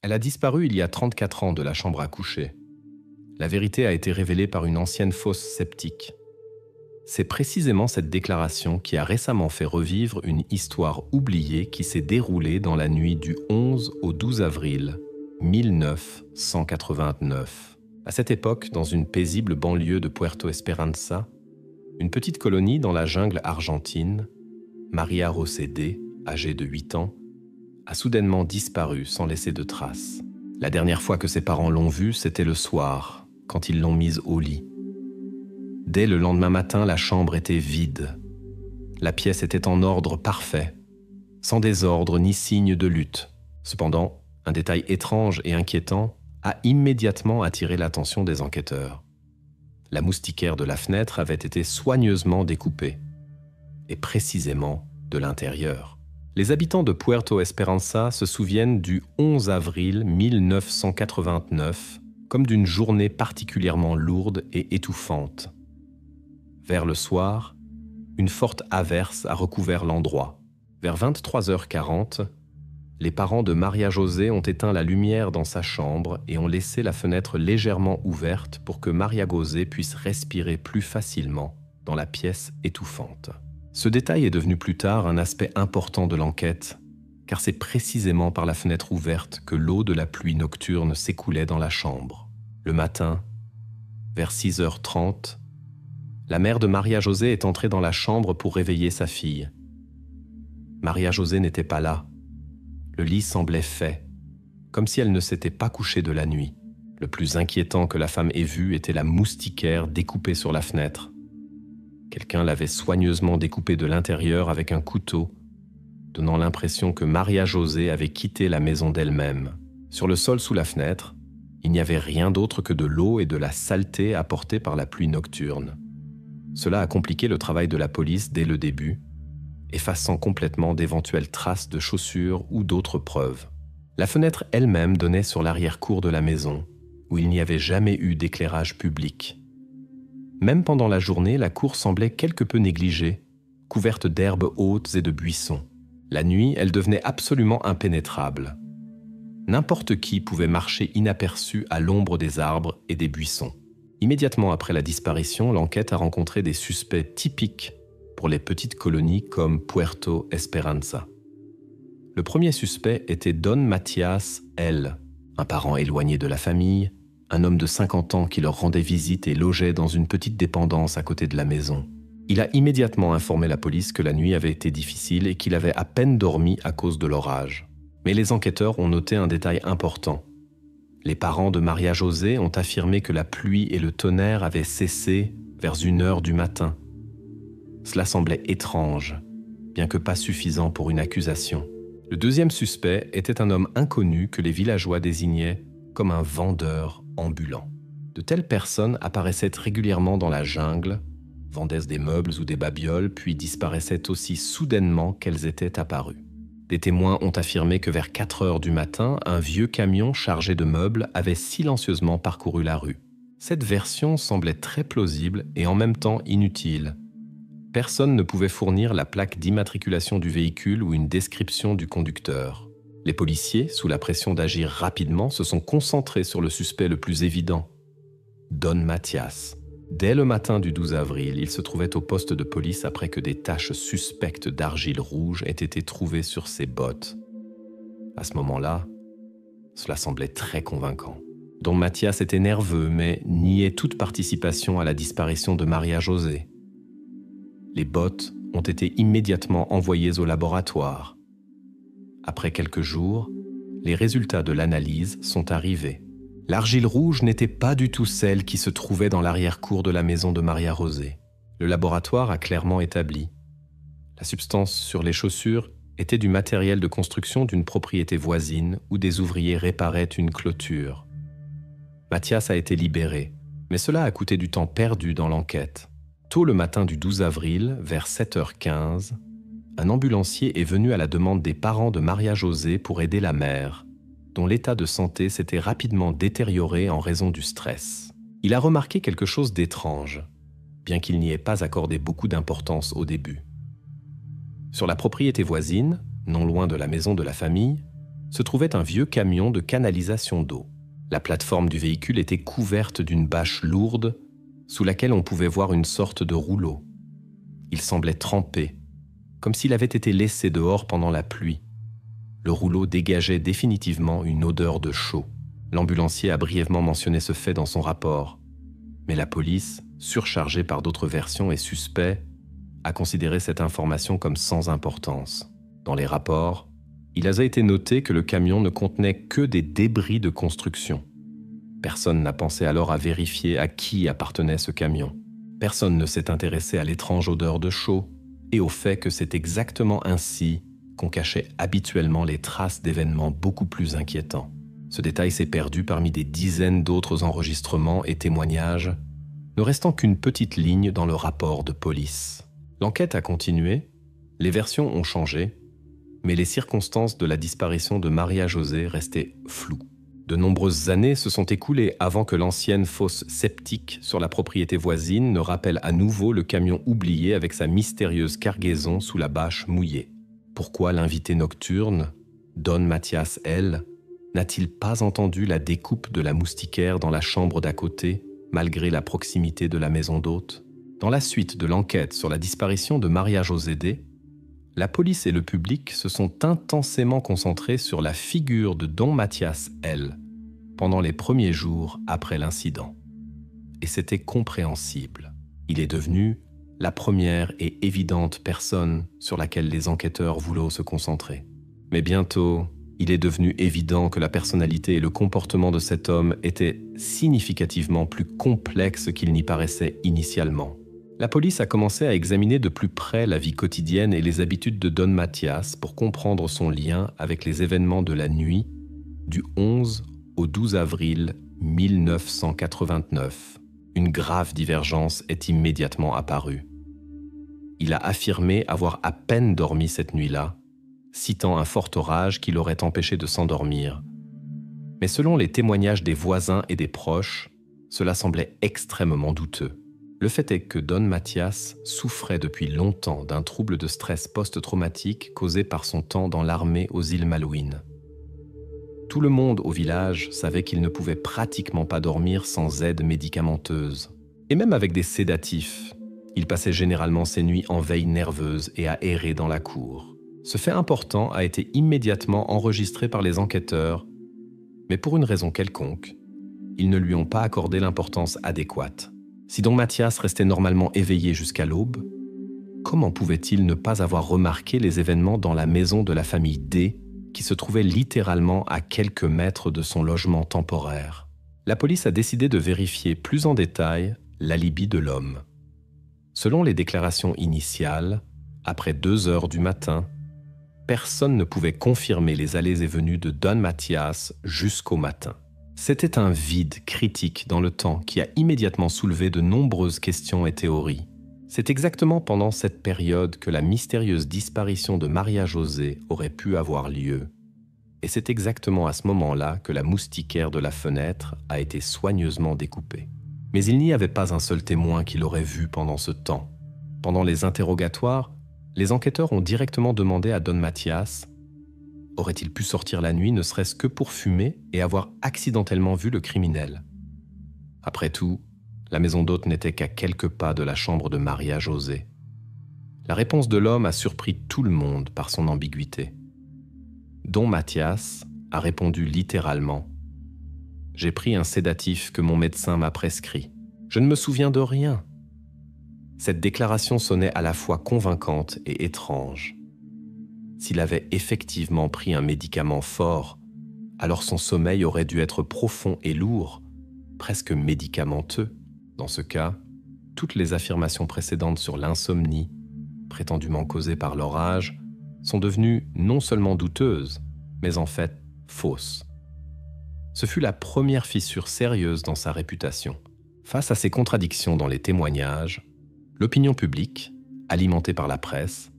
Elle a disparu il y a 34 ans de la chambre à coucher. La vérité a été révélée par une ancienne fosse sceptique. C'est précisément cette déclaration qui a récemment fait revivre une histoire oubliée qui s'est déroulée dans la nuit du 11 au 12 avril 1989. À cette époque, dans une paisible banlieue de Puerto Esperanza, une petite colonie dans la jungle argentine, Maria José D., âgée de 8 ans, a soudainement disparu sans laisser de traces. La dernière fois que ses parents l'ont vue, c'était le soir, quand ils l'ont mise au lit. Dès le lendemain matin, la chambre était vide. La pièce était en ordre parfait, sans désordre ni signe de lutte. Cependant, un détail étrange et inquiétant a immédiatement attiré l'attention des enquêteurs. La moustiquaire de la fenêtre avait été soigneusement découpée, et précisément de l'intérieur. Les habitants de Puerto Esperanza se souviennent du 11 avril 1989 comme d'une journée particulièrement lourde et étouffante. Vers le soir, une forte averse a recouvert l'endroit. Vers 23h40, les parents de Maria José ont éteint la lumière dans sa chambre et ont laissé la fenêtre légèrement ouverte pour que Maria José puisse respirer plus facilement dans la pièce étouffante. Ce détail est devenu plus tard un aspect important de l'enquête, car c'est précisément par la fenêtre ouverte que l'eau de la pluie nocturne s'écoulait dans la chambre. Le matin, vers 6h30, la mère de Maria José est entrée dans la chambre pour réveiller sa fille. Maria José n'était pas là. Le lit semblait fait, comme si elle ne s'était pas couchée de la nuit. Le plus inquiétant que la femme ait vu était la moustiquaire découpée sur la fenêtre. Quelqu'un l'avait soigneusement découpée de l'intérieur avec un couteau, donnant l'impression que Maria José avait quitté la maison d'elle-même. Sur le sol sous la fenêtre, il n'y avait rien d'autre que de l'eau et de la saleté apportée par la pluie nocturne. Cela a compliqué le travail de la police dès le début, effaçant complètement d'éventuelles traces de chaussures ou d'autres preuves. La fenêtre elle-même donnait sur l'arrière-cour de la maison, où il n'y avait jamais eu d'éclairage public. Même pendant la journée, la cour semblait quelque peu négligée, couverte d'herbes hautes et de buissons. La nuit, elle devenait absolument impénétrable. N'importe qui pouvait marcher inaperçu à l'ombre des arbres et des buissons. Immédiatement après la disparition, l'enquête a rencontré des suspects typiques pour les petites colonies comme Puerto Esperanza. Le premier suspect était Don Matias L., un parent éloigné de la famille, un homme de 50 ans qui leur rendait visite et logeait dans une petite dépendance à côté de la maison. Il a immédiatement informé la police que la nuit avait été difficile et qu'il avait à peine dormi à cause de l'orage. Mais les enquêteurs ont noté un détail important. Les parents de Maria José ont affirmé que la pluie et le tonnerre avaient cessé vers 1h du matin. Cela semblait étrange, bien que pas suffisant pour une accusation. Le deuxième suspect était un homme inconnu que les villageois désignaient comme un vendeur ambulant. De telles personnes apparaissaient régulièrement dans la jungle, vendaient des meubles ou des babioles, puis disparaissaient aussi soudainement qu'elles étaient apparues. Des témoins ont affirmé que vers 4h du matin, un vieux camion chargé de meubles avait silencieusement parcouru la rue. Cette version semblait très plausible et en même temps inutile. Personne ne pouvait fournir la plaque d'immatriculation du véhicule ou une description du conducteur. Les policiers, sous la pression d'agir rapidement, se sont concentrés sur le suspect le plus évident, Don Matias. Dès le matin du 12 avril, il se trouvait au poste de police après que des taches suspectes d'argile rouge aient été trouvées sur ses bottes. À ce moment-là, cela semblait très convaincant. Don Matias était nerveux, mais niait toute participation à la disparition de Maria José. Les bottes ont été immédiatement envoyées au laboratoire. Après quelques jours, les résultats de l'analyse sont arrivés. L'argile rouge n'était pas du tout celle qui se trouvait dans l'arrière-cour de la maison de Maria José. Le laboratoire a clairement établi. La substance sur les chaussures était du matériel de construction d'une propriété voisine où des ouvriers réparaient une clôture. Mathias a été libéré, mais cela a coûté du temps perdu dans l'enquête. Tôt le matin du 12 avril, vers 7h15, un ambulancier est venu à la demande des parents de Maria José pour aider la mère, dont l'état de santé s'était rapidement détérioré en raison du stress. Il a remarqué quelque chose d'étrange, bien qu'il n'y ait pas accordé beaucoup d'importance au début. Sur la propriété voisine, non loin de la maison de la famille, se trouvait un vieux camion de canalisation d'eau. La plateforme du véhicule était couverte d'une bâche lourde sous laquelle on pouvait voir une sorte de rouleau. Il semblait trempé, comme s'il avait été laissé dehors pendant la pluie. Le rouleau dégageait définitivement une odeur de chaux. L'ambulancier a brièvement mentionné ce fait dans son rapport. Mais la police, surchargée par d'autres versions et suspect, a considéré cette information comme sans importance. Dans les rapports, il a été noté que le camion ne contenait que des débris de construction. Personne n'a pensé alors à vérifier à qui appartenait ce camion. Personne ne s'est intéressé à l'étrange odeur de chaux et au fait que c'est exactement ainsi qu'on cachait habituellement les traces d'événements beaucoup plus inquiétants. Ce détail s'est perdu parmi des dizaines d'autres enregistrements et témoignages, ne restant qu'une petite ligne dans le rapport de police. L'enquête a continué, les versions ont changé, mais les circonstances de la disparition de Maria José restaient floues. De nombreuses années se sont écoulées avant que l'ancienne fosse septique sur la propriété voisine ne rappelle à nouveau le camion oublié avec sa mystérieuse cargaison sous la bâche mouillée. Pourquoi l'invité nocturne, Don Mathias L., n'a-t-il pas entendu la découpe de la moustiquaire dans la chambre d'à côté, malgré la proximité de la maison d'hôte? Dans la suite de l'enquête sur la disparition de Maria José D., la police et le public se sont intensément concentrés sur la figure de Don Mathias L. pendant les premiers jours après l'incident. Et c'était compréhensible. Il est devenu la première et évidente personne sur laquelle les enquêteurs voulaient se concentrer. Mais bientôt, il est devenu évident que la personnalité et le comportement de cet homme étaient significativement plus complexes qu'il n'y paraissait initialement. La police a commencé à examiner de plus près la vie quotidienne et les habitudes de Don Mathias pour comprendre son lien avec les événements de la nuit du 11 au 12 avril 1989. Une grave divergence est immédiatement apparue. Il a affirmé avoir à peine dormi cette nuit-là, citant un fort orage qui l'aurait empêché de s'endormir. Mais selon les témoignages des voisins et des proches, cela semblait extrêmement douteux. Le fait est que Don Mathias souffrait depuis longtemps d'un trouble de stress post-traumatique causé par son temps dans l'armée aux îles Malouines. Tout le monde au village savait qu'il ne pouvait pratiquement pas dormir sans aide médicamenteuse. Et même avec des sédatifs, il passait généralement ses nuits en veille nerveuse et à errer dans la cour. Ce fait important a été immédiatement enregistré par les enquêteurs, mais pour une raison quelconque, ils ne lui ont pas accordé l'importance adéquate. Si Don Mathias restait normalement éveillé jusqu'à l'aube, comment pouvait-il ne pas avoir remarqué les événements dans la maison de la famille D, qui se trouvait littéralement à quelques mètres de son logement temporaire? La police a décidé de vérifier plus en détail l'alibi de l'homme. Selon les déclarations initiales, après 2 heures du matin, personne ne pouvait confirmer les allées et venues de Don Mathias jusqu'au matin. C'était un vide critique dans le temps qui a immédiatement soulevé de nombreuses questions et théories. C'est exactement pendant cette période que la mystérieuse disparition de Maria José aurait pu avoir lieu. Et c'est exactement à ce moment-là que la moustiquaire de la fenêtre a été soigneusement découpée. Mais il n'y avait pas un seul témoin qui l'aurait vue pendant ce temps. Pendant les interrogatoires, les enquêteurs ont directement demandé à Don Mathias: aurait-il pu sortir la nuit ne serait-ce que pour fumer et avoir accidentellement vu le criminel? Après tout, la maison d'hôte n'était qu'à quelques pas de la chambre de Maria José. La réponse de l'homme a surpris tout le monde par son ambiguïté. Don Mathias a répondu littéralement: « J'ai pris un sédatif que mon médecin m'a prescrit. Je ne me souviens de rien. » Cette déclaration sonnait à la fois convaincante et étrange. S'il avait effectivement pris un médicament fort, alors son sommeil aurait dû être profond et lourd, presque médicamenteux. Dans ce cas, toutes les affirmations précédentes sur l'insomnie, prétendument causée par l'orage, sont devenues non seulement douteuses, mais en fait fausses. Ce fut la première fissure sérieuse dans sa réputation. Face à ces contradictions dans les témoignages, l'opinion publique, alimentée par la presse,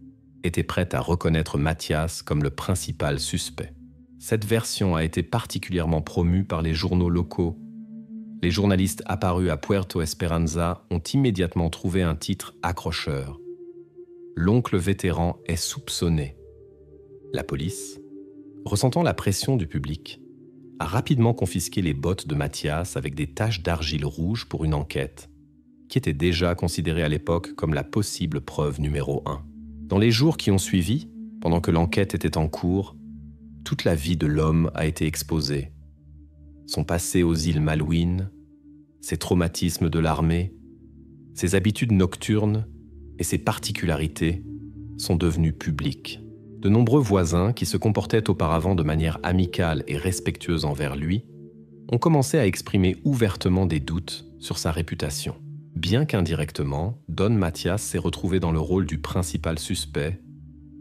était prête à reconnaître Mathias comme le principal suspect. Cette version a été particulièrement promue par les journaux locaux. Les journalistes apparus à Puerto Esperanza ont immédiatement trouvé un titre accrocheur. « L'oncle vétéran est soupçonné. La police, ressentant la pression du public, a rapidement confisqué les bottes de Mathias avec des taches d'argile rouge pour une enquête, qui était déjà considérée à l'époque comme la possible preuve numéro 1. Dans les jours qui ont suivi, pendant que l'enquête était en cours, toute la vie de l'homme a été exposée. Son passé aux îles Malouines, ses traumatismes de l'armée, ses habitudes nocturnes et ses particularités sont devenus publics. De nombreux voisins qui se comportaient auparavant de manière amicale et respectueuse envers lui ont commencé à exprimer ouvertement des doutes sur sa réputation. Bien qu'indirectement, Don Mathias s'est retrouvé dans le rôle du principal suspect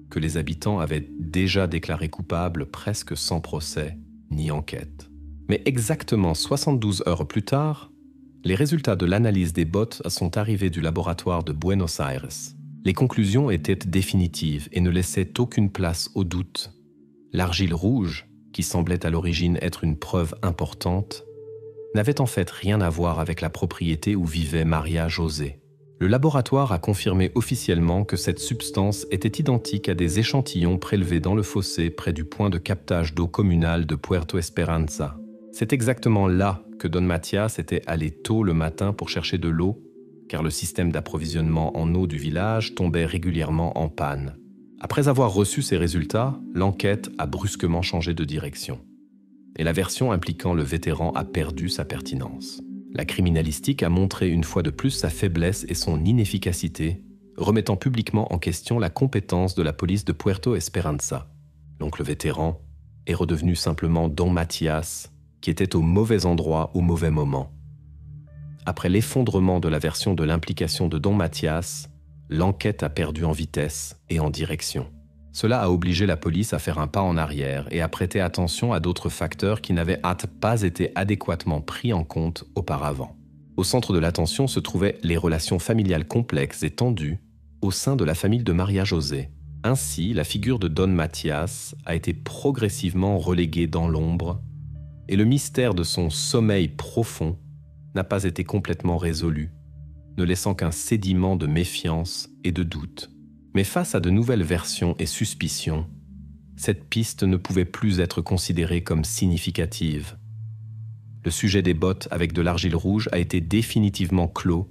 que les habitants avaient déjà déclaré coupable presque sans procès ni enquête. Mais exactement 72 heures plus tard, les résultats de l'analyse des bottes sont arrivés du laboratoire de Buenos Aires. Les conclusions étaient définitives et ne laissaient aucune place au doute. L'argile rouge, qui semblait à l'origine être une preuve importante, n'avait en fait rien à voir avec la propriété où vivait Maria José. Le laboratoire a confirmé officiellement que cette substance était identique à des échantillons prélevés dans le fossé près du point de captage d'eau communal de Puerto Esperanza. C'est exactement là que Don Mathias était allé tôt le matin pour chercher de l'eau, car le système d'approvisionnement en eau du village tombait régulièrement en panne. Après avoir reçu ces résultats, l'enquête a brusquement changé de direction. Et la version impliquant le vétéran a perdu sa pertinence. La criminalistique a montré une fois de plus sa faiblesse et son inefficacité, remettant publiquement en question la compétence de la police de Puerto Esperanza. Donc le vétéran est redevenu simplement Don Mathias, qui était au mauvais endroit au mauvais moment. Après l'effondrement de la version de l'implication de Don Mathias, l'enquête a perdu en vitesse et en direction. Cela a obligé la police à faire un pas en arrière et à prêter attention à d'autres facteurs qui n'avaient pas été adéquatement pris en compte auparavant. Au centre de l'attention se trouvaient les relations familiales complexes et tendues au sein de la famille de Maria José. Ainsi, la figure de Don Mathias a été progressivement reléguée dans l'ombre et le mystère de son sommeil profond n'a pas été complètement résolu, ne laissant qu'un sédiment de méfiance et de doute. Mais face à de nouvelles versions et suspicions, cette piste ne pouvait plus être considérée comme significative. Le sujet des bottes avec de l'argile rouge a été définitivement clos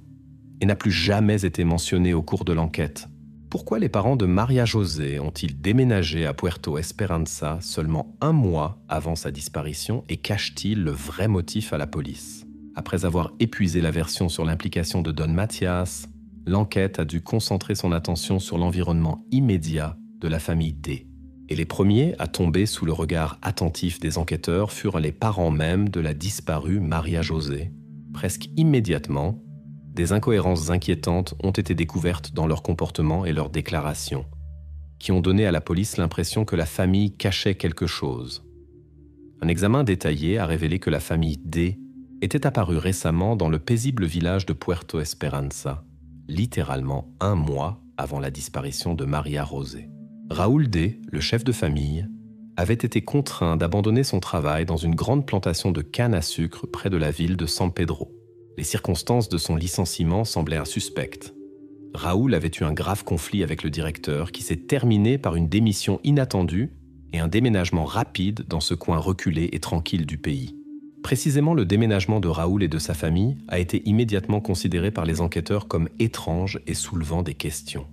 et n'a plus jamais été mentionné au cours de l'enquête. Pourquoi les parents de Maria José ont-ils déménagé à Puerto Esperanza seulement 1 mois avant sa disparition et cachent-ils le vrai motif à la police ? Après avoir épuisé la version sur l'implication de Don Mathias, l'enquête a dû concentrer son attention sur l'environnement immédiat de la famille D. Et les premiers à tomber sous le regard attentif des enquêteurs furent les parents mêmes de la disparue Maria José. Presque immédiatement, des incohérences inquiétantes ont été découvertes dans leur comportement et leurs déclarations, qui ont donné à la police l'impression que la famille cachait quelque chose. Un examen détaillé a révélé que la famille D était apparue récemment dans le paisible village de Puerto Esperanza, littéralement 1 mois avant la disparition de Maria José. Raúl D., le chef de famille, avait été contraint d'abandonner son travail dans une grande plantation de canne à sucre près de la ville de San Pedro. Les circonstances de son licenciement semblaient suspectes. Raúl avait eu un grave conflit avec le directeur qui s'est terminé par une démission inattendue et un déménagement rapide dans ce coin reculé et tranquille du pays. Précisément, le déménagement de Raúl et de sa famille a été immédiatement considéré par les enquêteurs comme étrange et soulevant des questions.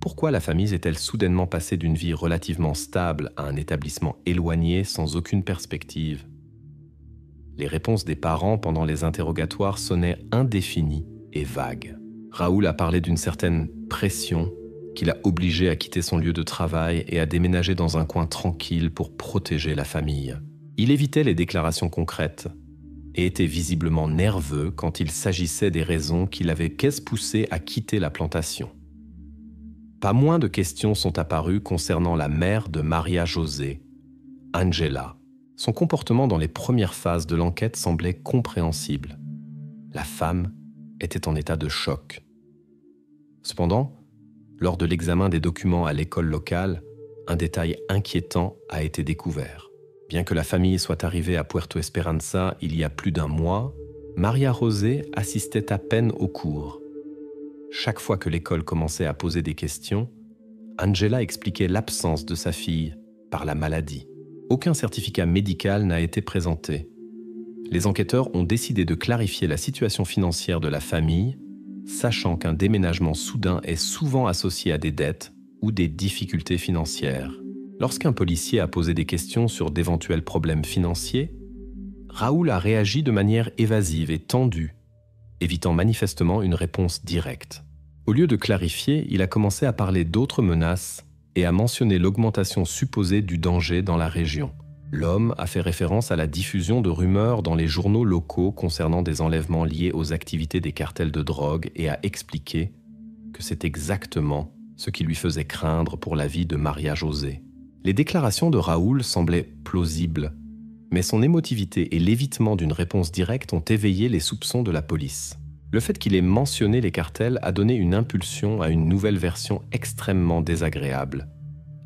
Pourquoi la famille est-elle soudainement passée d'une vie relativement stable à un établissement éloigné sans aucune perspective ? Les réponses des parents pendant les interrogatoires sonnaient indéfinies et vagues. Raúl a parlé d'une certaine pression qui l'a obligé à quitter son lieu de travail et à déménager dans un coin tranquille pour protéger la famille. Il évitait les déclarations concrètes et était visiblement nerveux quand il s'agissait des raisons qui l'avaient poussé à quitter la plantation. Pas moins de questions sont apparues concernant la mère de Maria José, Angela. Son comportement dans les premières phases de l'enquête semblait compréhensible. La femme était en état de choc. Cependant, lors de l'examen des documents à l'école locale, un détail inquiétant a été découvert. Bien que la famille soit arrivée à Puerto Esperanza il y a plus d'1 mois, Maria José assistait à peine aux cours. Chaque fois que l'école commençait à poser des questions, Angela expliquait l'absence de sa fille par la maladie. aucun certificat médical n'a été présenté. Les enquêteurs ont décidé de clarifier la situation financière de la famille, sachant qu'un déménagement soudain est souvent associé à des dettes ou des difficultés financières. Lorsqu'un policier a posé des questions sur d'éventuels problèmes financiers, Raoul a réagi de manière évasive et tendue, évitant manifestement une réponse directe. Au lieu de clarifier, il a commencé à parler d'autres menaces et à mentionner l'augmentation supposée du danger dans la région. L'homme a fait référence à la diffusion de rumeurs dans les journaux locaux concernant des enlèvements liés aux activités des cartels de drogue et a expliqué que c'est exactement ce qui lui faisait craindre pour la vie de Maria José. Les déclarations de Raoul semblaient plausibles, mais son émotivité et l'évitement d'une réponse directe ont éveillé les soupçons de la police. Le fait qu'il ait mentionné les cartels a donné une impulsion à une nouvelle version extrêmement désagréable,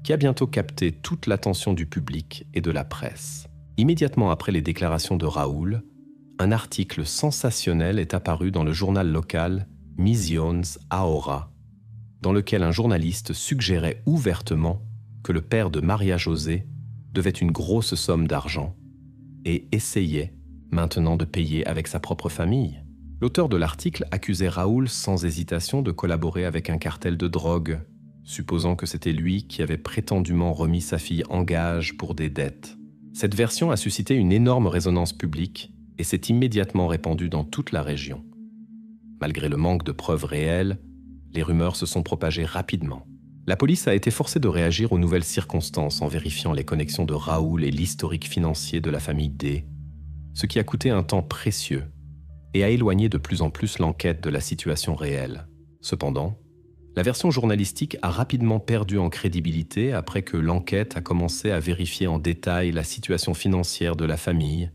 qui a bientôt capté toute l'attention du public et de la presse. Immédiatement après les déclarations de Raoul, un article sensationnel est apparu dans le journal local Misiones Ahora, dans lequel un journaliste suggérait ouvertement que le père de Maria José devait une grosse somme d'argent et essayait maintenant de payer avec sa propre famille. L'auteur de l'article accusait Raoul sans hésitation de collaborer avec un cartel de drogue, supposant que c'était lui qui avait prétendument remis sa fille en gage pour des dettes. Cette version a suscité une énorme résonance publique et s'est immédiatement répandue dans toute la région. Malgré le manque de preuves réelles, les rumeurs se sont propagées rapidement. La police a été forcée de réagir aux nouvelles circonstances en vérifiant les connexions de Raoul et l'historique financier de la famille D, ce qui a coûté un temps précieux et a éloigné de plus en plus l'enquête de la situation réelle. Cependant, la version journalistique a rapidement perdu en crédibilité après que l'enquête a commencé à vérifier en détail la situation financière de la famille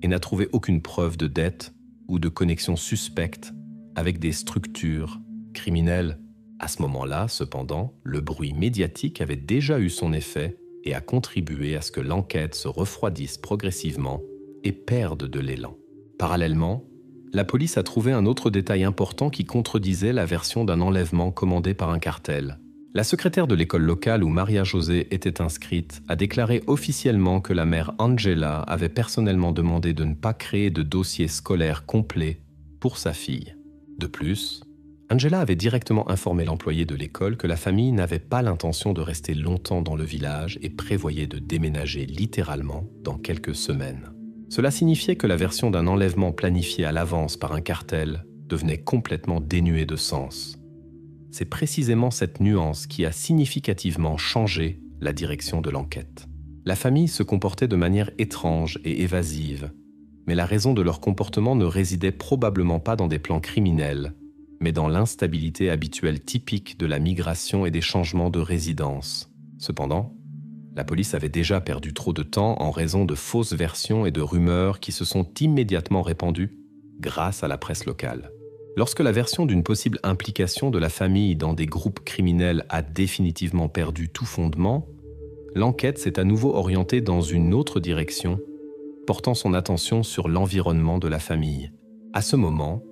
et n'a trouvé aucune preuve de dette ou de connexion suspecte avec des structures criminelles. À ce moment-là, cependant, le bruit médiatique avait déjà eu son effet et a contribué à ce que l'enquête se refroidisse progressivement et perde de l'élan. Parallèlement, la police a trouvé un autre détail important qui contredisait la version d'un enlèvement commandé par un cartel. La secrétaire de l'école locale où Maria José était inscrite a déclaré officiellement que la mère Angela avait personnellement demandé de ne pas créer de dossier scolaire complet pour sa fille. De plus, Angela avait directement informé l'employé de l'école que la famille n'avait pas l'intention de rester longtemps dans le village et prévoyait de déménager littéralement dans quelques semaines. Cela signifiait que la version d'un enlèvement planifié à l'avance par un cartel devenait complètement dénuée de sens. C'est précisément cette nuance qui a significativement changé la direction de l'enquête. La famille se comportait de manière étrange et évasive, mais la raison de leur comportement ne résidait probablement pas dans des plans criminels, mais dans l'instabilité habituelle typique de la migration et des changements de résidence. Cependant, la police avait déjà perdu trop de temps en raison de fausses versions et de rumeurs qui se sont immédiatement répandues grâce à la presse locale. Lorsque la version d'une possible implication de la famille dans des groupes criminels a définitivement perdu tout fondement, l'enquête s'est à nouveau orientée dans une autre direction, portant son attention sur l'environnement de la famille. À ce moment,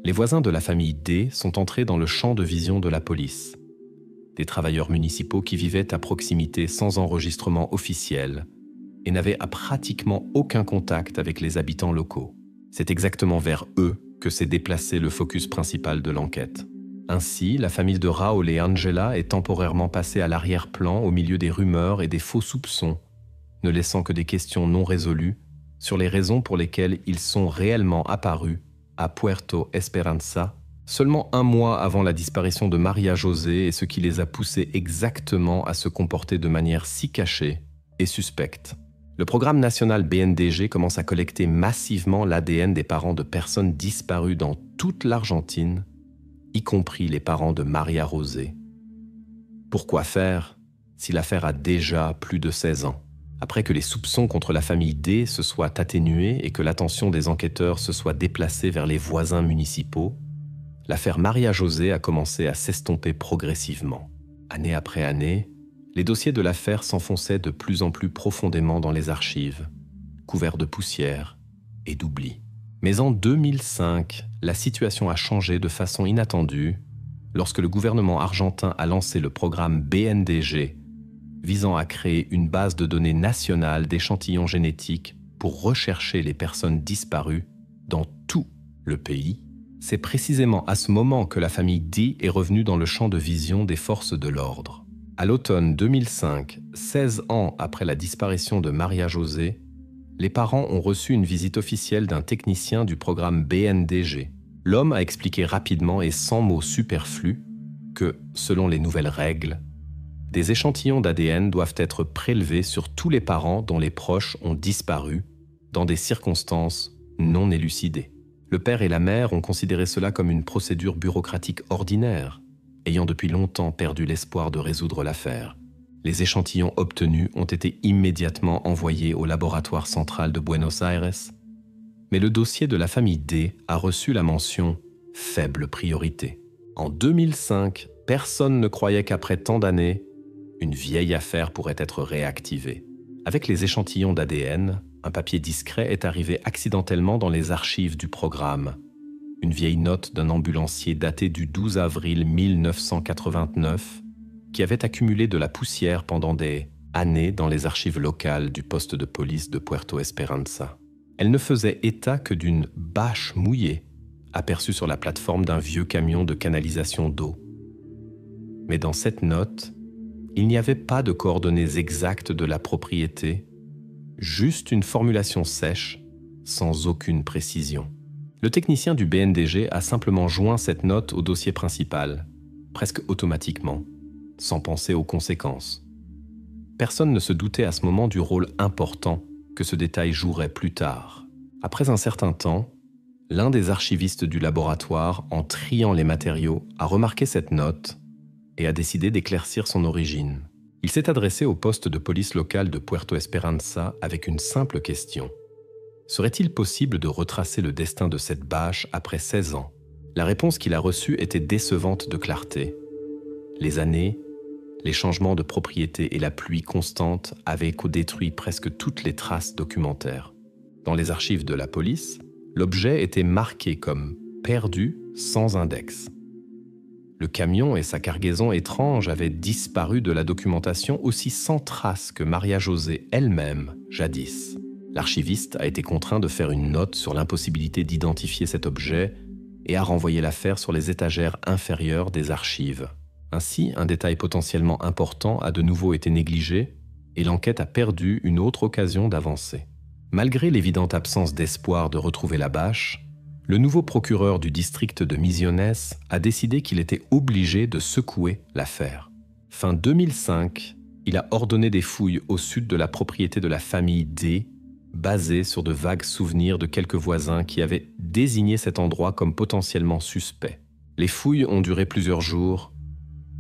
les voisins de la famille D sont entrés dans le champ de vision de la police. Des travailleurs municipaux qui vivaient à proximité sans enregistrement officiel et n'avaient pratiquement aucun contact avec les habitants locaux. C'est exactement vers eux que s'est déplacé le focus principal de l'enquête. Ainsi, la famille de Raoul et Angela est temporairement passée à l'arrière-plan au milieu des rumeurs et des faux soupçons, ne laissant que des questions non résolues sur les raisons pour lesquelles ils sont réellement apparus à Puerto Esperanza, seulement un mois avant la disparition de Maria José et ce qui les a poussés exactement à se comporter de manière si cachée et suspecte. Le programme national BNDG commence à collecter massivement l'ADN des parents de personnes disparues dans toute l'Argentine, y compris les parents de Maria José. Pourquoi faire si l'affaire a déjà plus de 16 ans? Après que les soupçons contre la famille D se soient atténués et que l'attention des enquêteurs se soit déplacée vers les voisins municipaux, l'affaire Maria José a commencé à s'estomper progressivement. Année après année, les dossiers de l'affaire s'enfonçaient de plus en plus profondément dans les archives, couverts de poussière et d'oubli. Mais en 2005, la situation a changé de façon inattendue lorsque le gouvernement argentin a lancé le programme BNDG, visant à créer une base de données nationale d'échantillons génétiques pour rechercher les personnes disparues dans tout le pays. C'est précisément à ce moment que la famille D est revenue dans le champ de vision des forces de l'ordre. À l'automne 2005, 16 ans après la disparition de Maria José, les parents ont reçu une visite officielle d'un technicien du programme BNDG. L'homme a expliqué rapidement et sans mots superflus que, selon les nouvelles règles, des échantillons d'ADN doivent être prélevés sur tous les parents dont les proches ont disparu dans des circonstances non élucidées. Le père et la mère ont considéré cela comme une procédure bureaucratique ordinaire, ayant depuis longtemps perdu l'espoir de résoudre l'affaire. Les échantillons obtenus ont été immédiatement envoyés au laboratoire central de Buenos Aires, mais le dossier de la famille D a reçu la mention « faible priorité ». En 2005, personne ne croyait qu'après tant d'années, une vieille affaire pourrait être réactivée. Avec les échantillons d'ADN, un papier discret est arrivé accidentellement dans les archives du programme. Une vieille note d'un ambulancier datée du 12 avril 1989 qui avait accumulé de la poussière pendant des années dans les archives locales du poste de police de Puerto Esperanza. Elle ne faisait état que d'une bâche mouillée aperçue sur la plateforme d'un vieux camion de canalisation d'eau. Mais dans cette note, il n'y avait pas de coordonnées exactes de la propriété, juste une formulation sèche, sans aucune précision. Le technicien du BNDG a simplement joint cette note au dossier principal, presque automatiquement, sans penser aux conséquences. Personne ne se doutait à ce moment du rôle important que ce détail jouerait plus tard. Après un certain temps, l'un des archivistes du laboratoire, en triant les matériaux, a remarqué cette note et a décidé d'éclaircir son origine. Il s'est adressé au poste de police local de Puerto Esperanza avec une simple question. Serait-il possible de retracer le destin de cette bâche après 16 ans ? La réponse qu'il a reçue était décevante de clarté. Les années, les changements de propriété et la pluie constante avaient détruit presque toutes les traces documentaires. Dans les archives de la police, l'objet était marqué comme « perdu sans index ». Le camion et sa cargaison étrange avaient disparu de la documentation aussi sans trace que Maria José elle-même, jadis. L'archiviste a été contraint de faire une note sur l'impossibilité d'identifier cet objet et a renvoyé l'affaire sur les étagères inférieures des archives. Ainsi, un détail potentiellement important a de nouveau été négligé et l'enquête a perdu une autre occasion d'avancer. Malgré l'évidente absence d'espoir de retrouver la bâche, le nouveau procureur du district de Misiones a décidé qu'il était obligé de secouer l'affaire. Fin 2005, il a ordonné des fouilles au sud de la propriété de la famille D, basées sur de vagues souvenirs de quelques voisins qui avaient désigné cet endroit comme potentiellement suspect. Les fouilles ont duré plusieurs jours,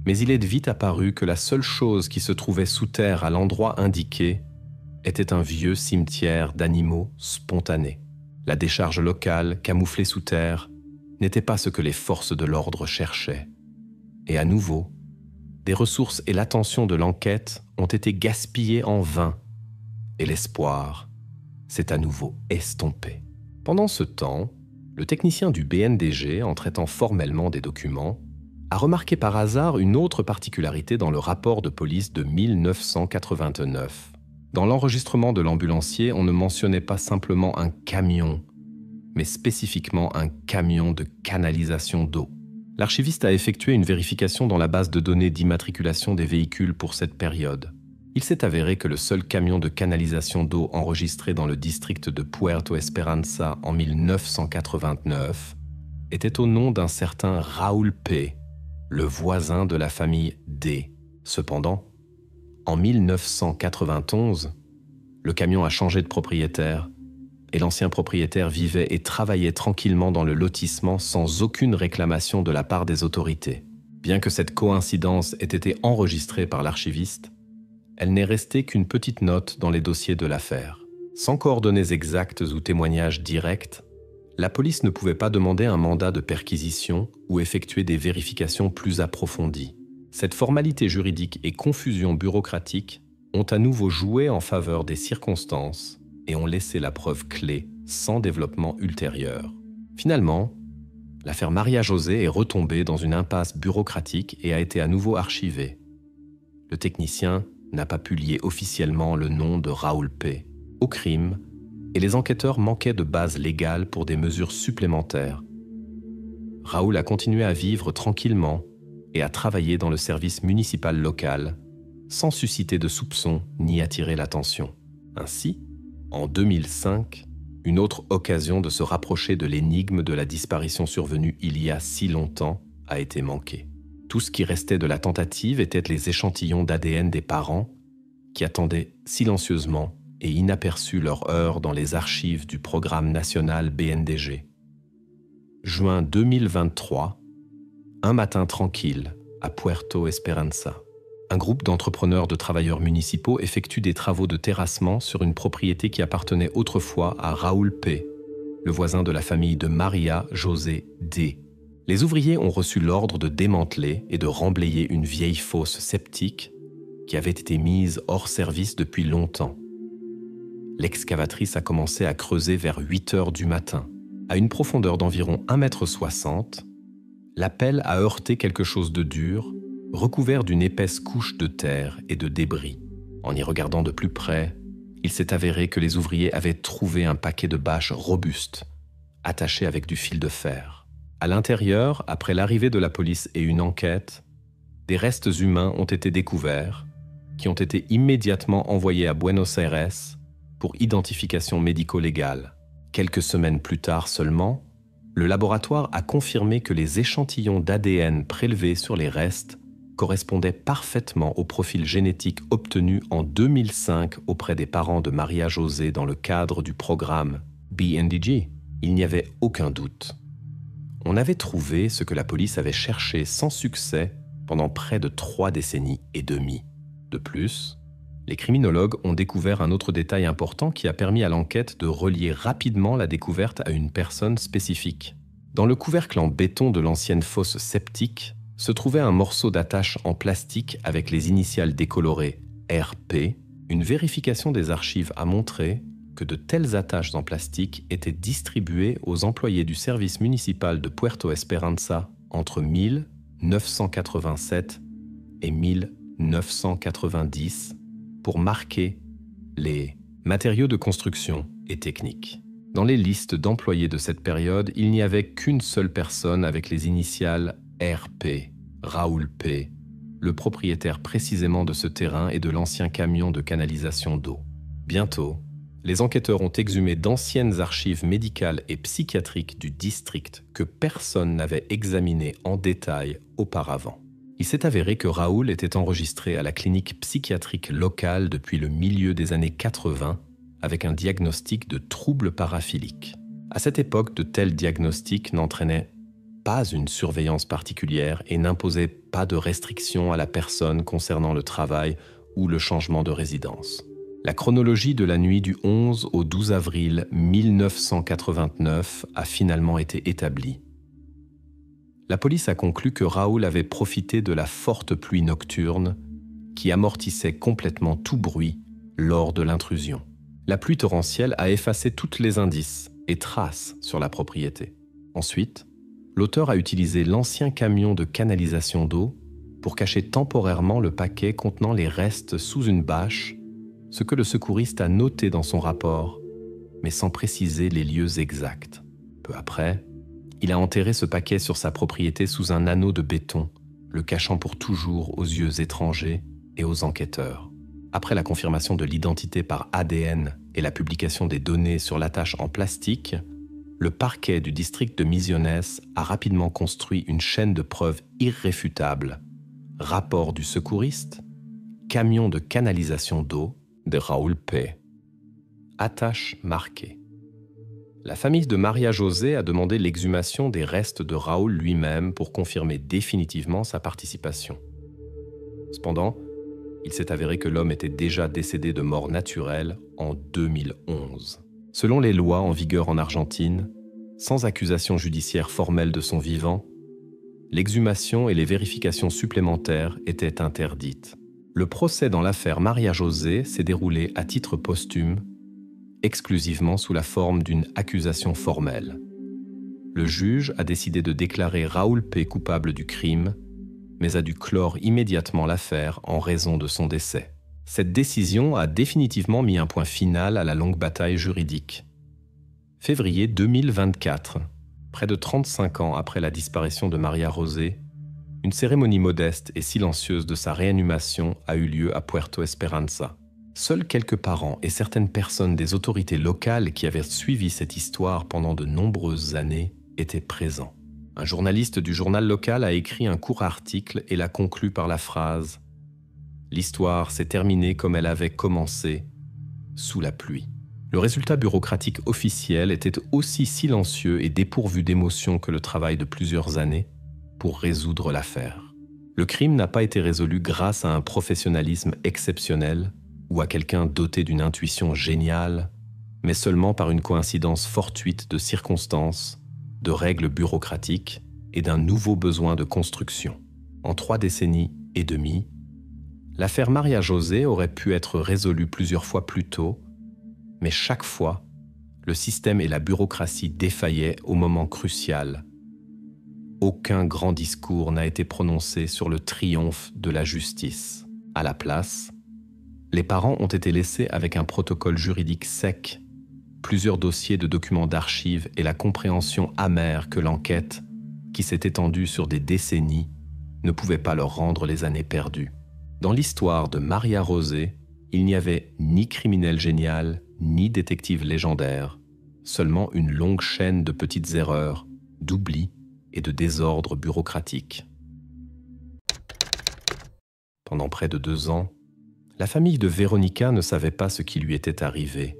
mais il est vite apparu que la seule chose qui se trouvait sous terre à l'endroit indiqué était un vieux cimetière d'animaux spontanés. La décharge locale, camouflée sous terre, n'était pas ce que les forces de l'ordre cherchaient. Et à nouveau, des ressources et l'attention de l'enquête ont été gaspillées en vain, et l'espoir s'est à nouveau estompé. Pendant ce temps, le technicien du BNDG, en traitant formellement des documents, a remarqué par hasard une autre particularité dans le rapport de police de 1989. Dans l'enregistrement de l'ambulancier, on ne mentionnait pas simplement un camion, mais spécifiquement un camion de canalisation d'eau. L'archiviste a effectué une vérification dans la base de données d'immatriculation des véhicules pour cette période. Il s'est avéré que le seul camion de canalisation d'eau enregistré dans le district de Puerto Esperanza en 1989 était au nom d'un certain Raoul P., le voisin de la famille D. Cependant, en 1991, le camion a changé de propriétaire et l'ancien propriétaire vivait et travaillait tranquillement dans le lotissement sans aucune réclamation de la part des autorités. Bien que cette coïncidence ait été enregistrée par l'archiviste, elle n'est restée qu'une petite note dans les dossiers de l'affaire. Sans coordonnées exactes ou témoignages directs, la police ne pouvait pas demander un mandat de perquisition ou effectuer des vérifications plus approfondies. Cette formalité juridique et confusion bureaucratique ont à nouveau joué en faveur des circonstances et ont laissé la preuve clé sans développement ultérieur. Finalement, l'affaire Maria José est retombée dans une impasse bureaucratique et a été à nouveau archivée. Le technicien n'a pas pu lier officiellement le nom de Raoul P. au crime et les enquêteurs manquaient de base légale pour des mesures supplémentaires. Raoul a continué à vivre tranquillement et à travailler dans le service municipal local sans susciter de soupçons ni attirer l'attention. Ainsi, en 2005, une autre occasion de se rapprocher de l'énigme de la disparition survenue il y a si longtemps a été manquée. Tout ce qui restait de la tentative étaient les échantillons d'ADN des parents qui attendaient silencieusement et inaperçus leur heure dans les archives du programme national BNDG. Juin 2023, un matin tranquille à Puerto Esperanza. Un groupe d'entrepreneurs de travailleurs municipaux effectue des travaux de terrassement sur une propriété qui appartenait autrefois à Raoul P., le voisin de la famille de Maria José D. Les ouvriers ont reçu l'ordre de démanteler et de remblayer une vieille fosse septique qui avait été mise hors service depuis longtemps. L'excavatrice a commencé à creuser vers 8 heures du matin. À une profondeur d'environ 1,60 m, la pelle a heurté quelque chose de dur, recouvert d'une épaisse couche de terre et de débris. En y regardant de plus près, il s'est avéré que les ouvriers avaient trouvé un paquet de bâches robustes, attachées avec du fil de fer. À l'intérieur, après l'arrivée de la police et une enquête, des restes humains ont été découverts, qui ont été immédiatement envoyés à Buenos Aires pour identification médico-légale. Quelques semaines plus tard seulement, le laboratoire a confirmé que les échantillons d'ADN prélevés sur les restes correspondaient parfaitement au profil génétique obtenu en 2005 auprès des parents de Maria José dans le cadre du programme BNDG. Il n'y avait aucun doute. On avait trouvé ce que la police avait cherché sans succès pendant près de 3 décennies et demie. De plus, les criminologues ont découvert un autre détail important qui a permis à l'enquête de relier rapidement la découverte à une personne spécifique. Dans le couvercle en béton de l'ancienne fosse septique se trouvait un morceau d'attache en plastique avec les initiales décolorées RP. Une vérification des archives a montré que de telles attaches en plastique étaient distribuées aux employés du service municipal de Puerto Esperanza entre 1987 et 1990 pour marquer les matériaux de construction et techniques. Dans les listes d'employés de cette période, il n'y avait qu'une seule personne avec les initiales RP, Raoul P., le propriétaire précisément de ce terrain et de l'ancien camion de canalisation d'eau. Bientôt, les enquêteurs ont exhumé d'anciennes archives médicales et psychiatriques du district que personne n'avait examinées en détail auparavant. Il s'est avéré que Raoul était enregistré à la clinique psychiatrique locale depuis le milieu des années 80 avec un diagnostic de troubles paraphiliques. À cette époque, de tels diagnostics n'entraînaient pas une surveillance particulière et n'imposaient pas de restrictions à la personne concernant le travail ou le changement de résidence. La chronologie de la nuit du 11 au 12 avril 1989 a finalement été établie. La police a conclu que Raoul avait profité de la forte pluie nocturne qui amortissait complètement tout bruit lors de l'intrusion. La pluie torrentielle a effacé tous les indices et traces sur la propriété. Ensuite, l'auteur a utilisé l'ancien camion de canalisation d'eau pour cacher temporairement le paquet contenant les restes sous une bâche, ce que le secouriste a noté dans son rapport, mais sans préciser les lieux exacts. Peu après, il a enterré ce paquet sur sa propriété sous un anneau de béton, le cachant pour toujours aux yeux étrangers et aux enquêteurs. Après la confirmation de l'identité par ADN et la publication des données sur l'attache en plastique, le parquet du district de Misiones a rapidement construit une chaîne de preuves irréfutables. Rapport du secouriste, camion de canalisation d'eau de Raoul P. Attache marquée. La famille de Maria José a demandé l'exhumation des restes de Raoul lui-même pour confirmer définitivement sa participation. Cependant, il s'est avéré que l'homme était déjà décédé de mort naturelle en 2011. Selon les lois en vigueur en Argentine, sans accusation judiciaire formelle de son vivant, l'exhumation et les vérifications supplémentaires étaient interdites. Le procès dans l'affaire Maria José s'est déroulé à titre posthume, exclusivement sous la forme d'une accusation formelle. Le juge a décidé de déclarer Raoul P. coupable du crime, mais a dû clore immédiatement l'affaire en raison de son décès. Cette décision a définitivement mis un point final à la longue bataille juridique. Février 2024, près de 35 ans après la disparition de Maria José, une cérémonie modeste et silencieuse de sa réanimation a eu lieu à Puerto Esperanza. Seuls quelques parents et certaines personnes des autorités locales qui avaient suivi cette histoire pendant de nombreuses années étaient présents. Un journaliste du journal local a écrit un court article et l'a conclu par la phrase « L'histoire s'est terminée comme elle avait commencé, sous la pluie ». Le résultat bureaucratique officiel était aussi silencieux et dépourvu d'émotion que le travail de plusieurs années pour résoudre l'affaire. Le crime n'a pas été résolu grâce à un professionnalisme exceptionnel ou à quelqu'un doté d'une intuition géniale, mais seulement par une coïncidence fortuite de circonstances, de règles bureaucratiques et d'un nouveau besoin de construction. En 3 décennies et demie, l'affaire Maria José aurait pu être résolue plusieurs fois plus tôt, mais chaque fois, le système et la bureaucratie défaillaient au moment crucial. Aucun grand discours n'a été prononcé sur le triomphe de la justice. À la place, les parents ont été laissés avec un protocole juridique sec, plusieurs dossiers de documents d'archives et la compréhension amère que l'enquête, qui s'est étendue sur des décennies, ne pouvait pas leur rendre les années perdues. Dans l'histoire de Maria José, il n'y avait ni criminel génial, ni détective légendaire, seulement une longue chaîne de petites erreurs, d'oubli et de désordre bureaucratique. Pendant près de 2 ans, la famille de Veronica ne savait pas ce qui lui était arrivé.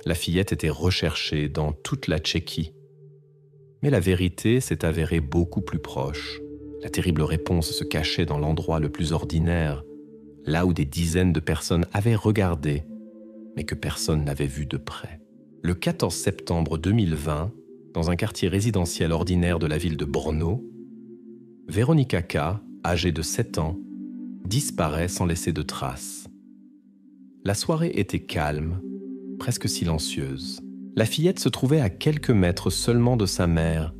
La fillette était recherchée dans toute la Tchéquie. Mais la vérité s'est avérée beaucoup plus proche. La terrible réponse se cachait dans l'endroit le plus ordinaire, là où des dizaines de personnes avaient regardé, mais que personne n'avait vu de près. Le 14 septembre 2020, dans un quartier résidentiel ordinaire de la ville de Brno, Veronica K., âgée de 7 ans, disparaît sans laisser de traces. La soirée était calme, presque silencieuse. La fillette se trouvait à quelques mètres seulement de sa mère,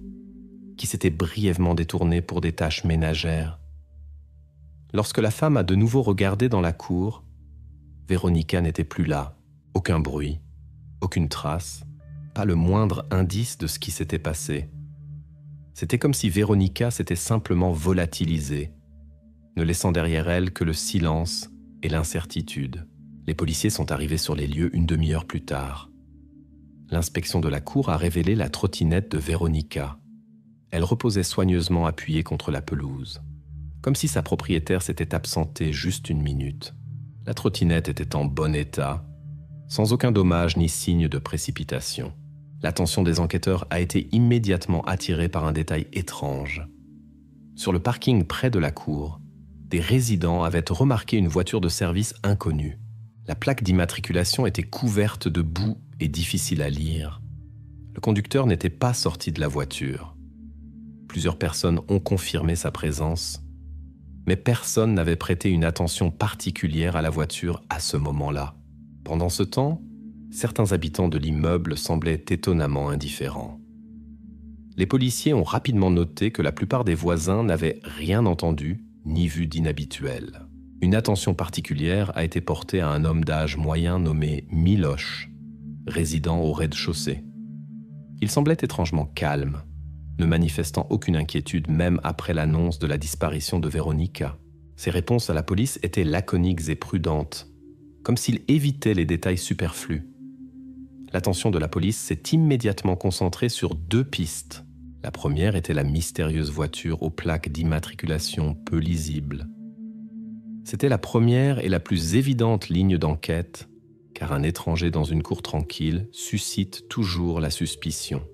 qui s'était brièvement détournée pour des tâches ménagères. Lorsque la femme a de nouveau regardé dans la cour, Veronica n'était plus là. Aucun bruit, aucune trace, pas le moindre indice de ce qui s'était passé. C'était comme si Veronica s'était simplement volatilisée, ne laissant derrière elle que le silence et l'incertitude. Les policiers sont arrivés sur les lieux une demi-heure plus tard. L'inspection de la cour a révélé la trottinette de Veronica. Elle reposait soigneusement appuyée contre la pelouse, comme si sa propriétaire s'était absentée juste 1 minute. La trottinette était en bon état, sans aucun dommage ni signe de précipitation. L'attention des enquêteurs a été immédiatement attirée par un détail étrange. Sur le parking près de la cour, des résidents avaient remarqué une voiture de service inconnue. La plaque d'immatriculation était couverte de boue et difficile à lire. Le conducteur n'était pas sorti de la voiture. Plusieurs personnes ont confirmé sa présence, mais personne n'avait prêté une attention particulière à la voiture à ce moment-là. Pendant ce temps, certains habitants de l'immeuble semblaient étonnamment indifférents. Les policiers ont rapidement noté que la plupart des voisins n'avaient rien entendu ni vu d'inhabituel. Une attention particulière a été portée à un homme d'âge moyen nommé Miloš, résidant au rez-de-chaussée. Il semblait étrangement calme, ne manifestant aucune inquiétude même après l'annonce de la disparition de Veronica. Ses réponses à la police étaient laconiques et prudentes, comme s'il évitait les détails superflus. L'attention de la police s'est immédiatement concentrée sur 2 pistes. La première était la mystérieuse voiture aux plaques d'immatriculation peu lisibles. C'était la première et la plus évidente ligne d'enquête, car un étranger dans une cour tranquille suscite toujours la suspicion.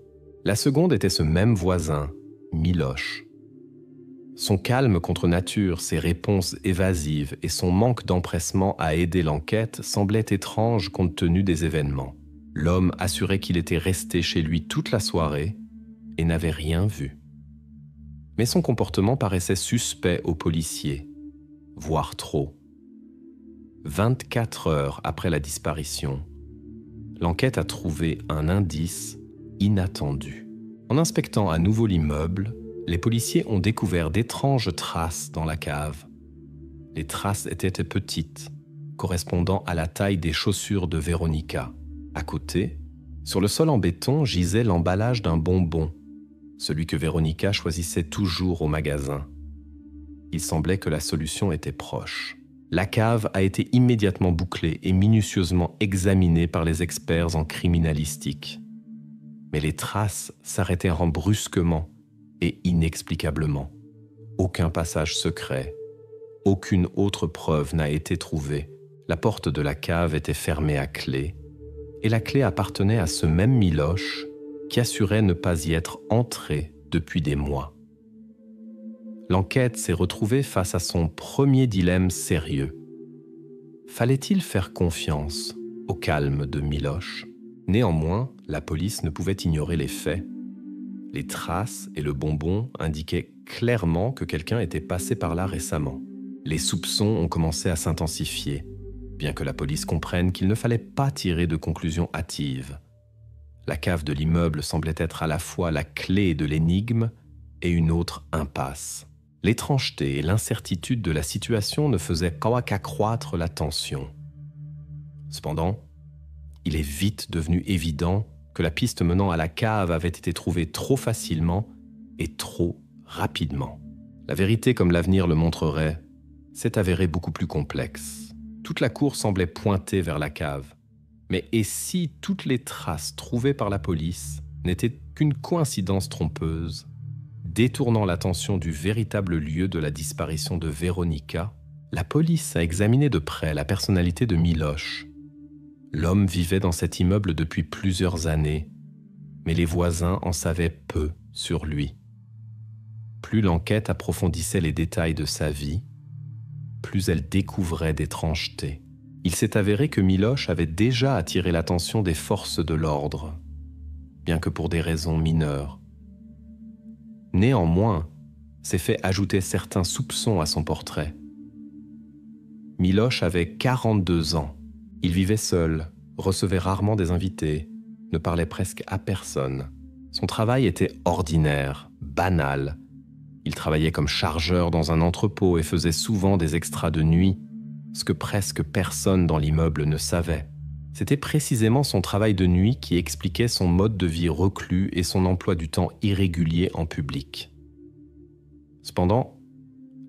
La seconde était ce même voisin, Miloš. Son calme contre nature, ses réponses évasives et son manque d'empressement à aider l'enquête semblaient étranges compte tenu des événements. L'homme assurait qu'il était resté chez lui toute la soirée et n'avait rien vu. Mais son comportement paraissait suspect aux policiers, voire trop. 24 heures après la disparition, l'enquête a trouvé un indice inattendu. En inspectant à nouveau l'immeuble, les policiers ont découvert d'étranges traces dans la cave. Les traces étaient petites, correspondant à la taille des chaussures de Véronica. À côté, sur le sol en béton, gisait l'emballage d'un bonbon, celui que Véronica choisissait toujours au magasin. Il semblait que la solution était proche. La cave a été immédiatement bouclée et minutieusement examinée par les experts en criminalistique. Mais les traces s'arrêtèrent brusquement et inexplicablement. Aucun passage secret, aucune autre preuve n'a été trouvée. La porte de la cave était fermée à clé, et la clé appartenait à ce même Miloš qui assurait ne pas y être entré depuis des mois. L'enquête s'est retrouvée face à son premier dilemme sérieux. Fallait-il faire confiance au calme de Miloš ? Néanmoins, la police ne pouvait ignorer les faits. Les traces et le bonbon indiquaient clairement que quelqu'un était passé par là récemment. Les soupçons ont commencé à s'intensifier, bien que la police comprenne qu'il ne fallait pas tirer de conclusions hâtives. La cave de l'immeuble semblait être à la fois la clé de l'énigme et une autre impasse. L'étrangeté et l'incertitude de la situation ne faisaient qu'accroître la tension. Cependant, il est vite devenu évident que la piste menant à la cave avait été trouvée trop facilement et trop rapidement. La vérité, comme l'avenir le montrerait, s'est avérée beaucoup plus complexe. Toute la cour semblait pointer vers la cave. Mais et si toutes les traces trouvées par la police n'étaient qu'une coïncidence trompeuse, détournant l'attention du véritable lieu de la disparition de Véronica, la police a examiné de près la personnalité de Miloš. L'homme vivait dans cet immeuble depuis plusieurs années, mais les voisins en savaient peu sur lui. Plus l'enquête approfondissait les détails de sa vie, plus elle découvrait d'étrangetés. Il s'est avéré que Miloš avait déjà attiré l'attention des forces de l'ordre, bien que pour des raisons mineures. Néanmoins, ces faits ajoutaient certains soupçons à son portrait. Miloš avait 42 ans. Il vivait seul, recevait rarement des invités, ne parlait presque à personne. Son travail était ordinaire, banal. Il travaillait comme chargeur dans un entrepôt et faisait souvent des extras de nuit, ce que presque personne dans l'immeuble ne savait. C'était précisément son travail de nuit qui expliquait son mode de vie reclus et son emploi du temps irrégulier en public. Cependant,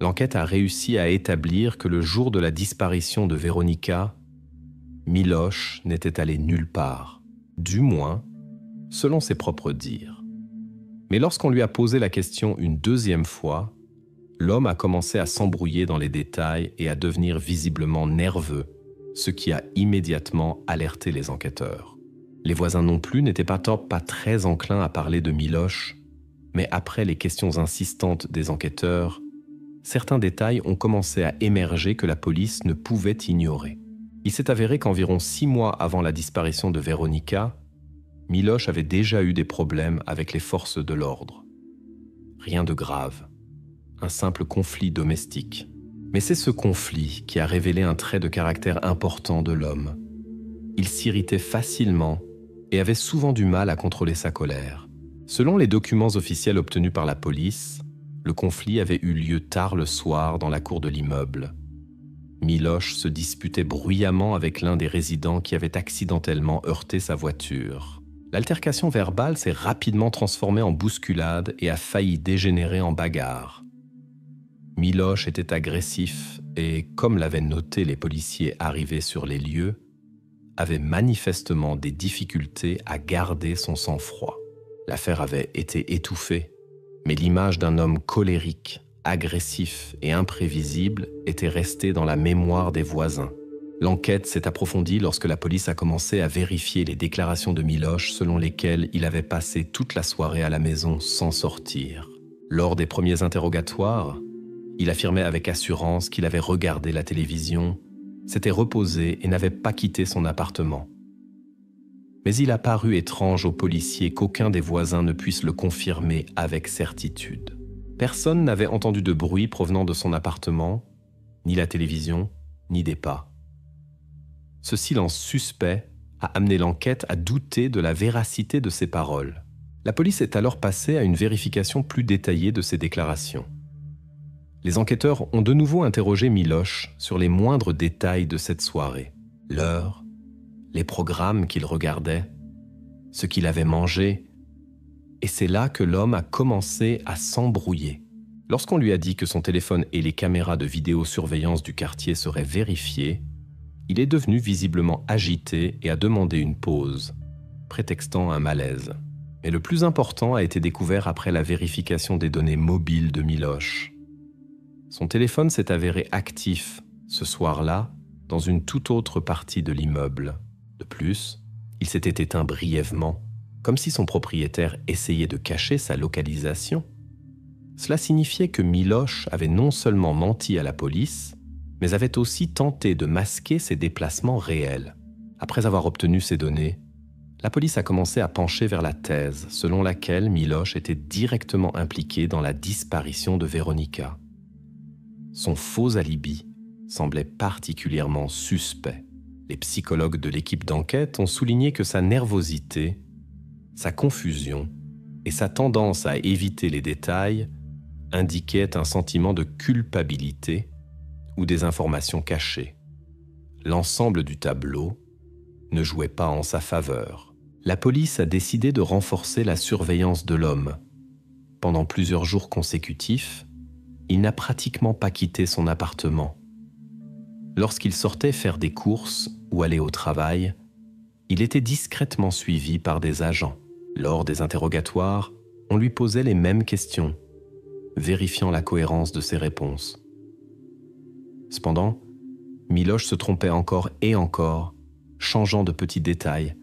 l'enquête a réussi à établir que le jour de la disparition de Véronica, Miloš n'était allé nulle part, du moins selon ses propres dires. Mais lorsqu'on lui a posé la question une deuxième fois, l'homme a commencé à s'embrouiller dans les détails et à devenir visiblement nerveux, ce qui a immédiatement alerté les enquêteurs. Les voisins non plus n'étaient pas très enclins à parler de Miloš, mais après les questions insistantes des enquêteurs, certains détails ont commencé à émerger que la police ne pouvait ignorer. Il s'est avéré qu'environ 6 mois avant la disparition de Véronica, Miloš avait déjà eu des problèmes avec les forces de l'ordre. Rien de grave, un simple conflit domestique. Mais c'est ce conflit qui a révélé un trait de caractère important de l'homme. Il s'irritait facilement et avait souvent du mal à contrôler sa colère. Selon les documents officiels obtenus par la police, le conflit avait eu lieu tard le soir dans la cour de l'immeuble. Miloš se disputait bruyamment avec l'un des résidents qui avait accidentellement heurté sa voiture. L'altercation verbale s'est rapidement transformée en bousculade et a failli dégénérer en bagarre. Miloš était agressif et, comme l'avaient noté les policiers arrivés sur les lieux, avait manifestement des difficultés à garder son sang-froid. L'affaire avait été étouffée, mais l'image d'un homme colérique, agressif et imprévisible était restée dans la mémoire des voisins. L'enquête s'est approfondie lorsque la police a commencé à vérifier les déclarations de Miloš selon lesquelles il avait passé toute la soirée à la maison sans sortir. Lors des premiers interrogatoires, il affirmait avec assurance qu'il avait regardé la télévision, s'était reposé et n'avait pas quitté son appartement. Mais il a paru étrange aux policiers qu'aucun des voisins ne puisse le confirmer avec certitude. Personne n'avait entendu de bruit provenant de son appartement, ni la télévision, ni des pas. Ce silence suspect a amené l'enquête à douter de la véracité de ses paroles. La police est alors passée à une vérification plus détaillée de ses déclarations. Les enquêteurs ont de nouveau interrogé Miloš sur les moindres détails de cette soirée. L'heure, les programmes qu'il regardait, ce qu'il avait mangé. Et c'est là que l'homme a commencé à s'embrouiller. Lorsqu'on lui a dit que son téléphone et les caméras de vidéosurveillance du quartier seraient vérifiées, il est devenu visiblement agité et a demandé une pause, prétextant un malaise. Mais le plus important a été découvert après la vérification des données mobiles de Miloš. Son téléphone s'est avéré actif ce soir-là dans une toute autre partie de l'immeuble. De plus, il s'était éteint brièvement, comme si son propriétaire essayait de cacher sa localisation. Cela signifiait que Miloš avait non seulement menti à la police, mais avait aussi tenté de masquer ses déplacements réels. Après avoir obtenu ces données, la police a commencé à pencher vers la thèse selon laquelle Miloš était directement impliqué dans la disparition de Veronika. Son faux alibi semblait particulièrement suspect. Les psychologues de l'équipe d'enquête ont souligné que sa nervosité, sa confusion et sa tendance à éviter les détails indiquaient un sentiment de culpabilité ou des informations cachées. L'ensemble du tableau ne jouait pas en sa faveur. La police a décidé de renforcer la surveillance de l'homme. Pendant plusieurs jours consécutifs, il n'a pratiquement pas quitté son appartement. Lorsqu'il sortait faire des courses ou aller au travail, il était discrètement suivi par des agents. Lors des interrogatoires, on lui posait les mêmes questions, vérifiant la cohérence de ses réponses. Cependant, Miloš se trompait encore et encore, changeant de petits détails.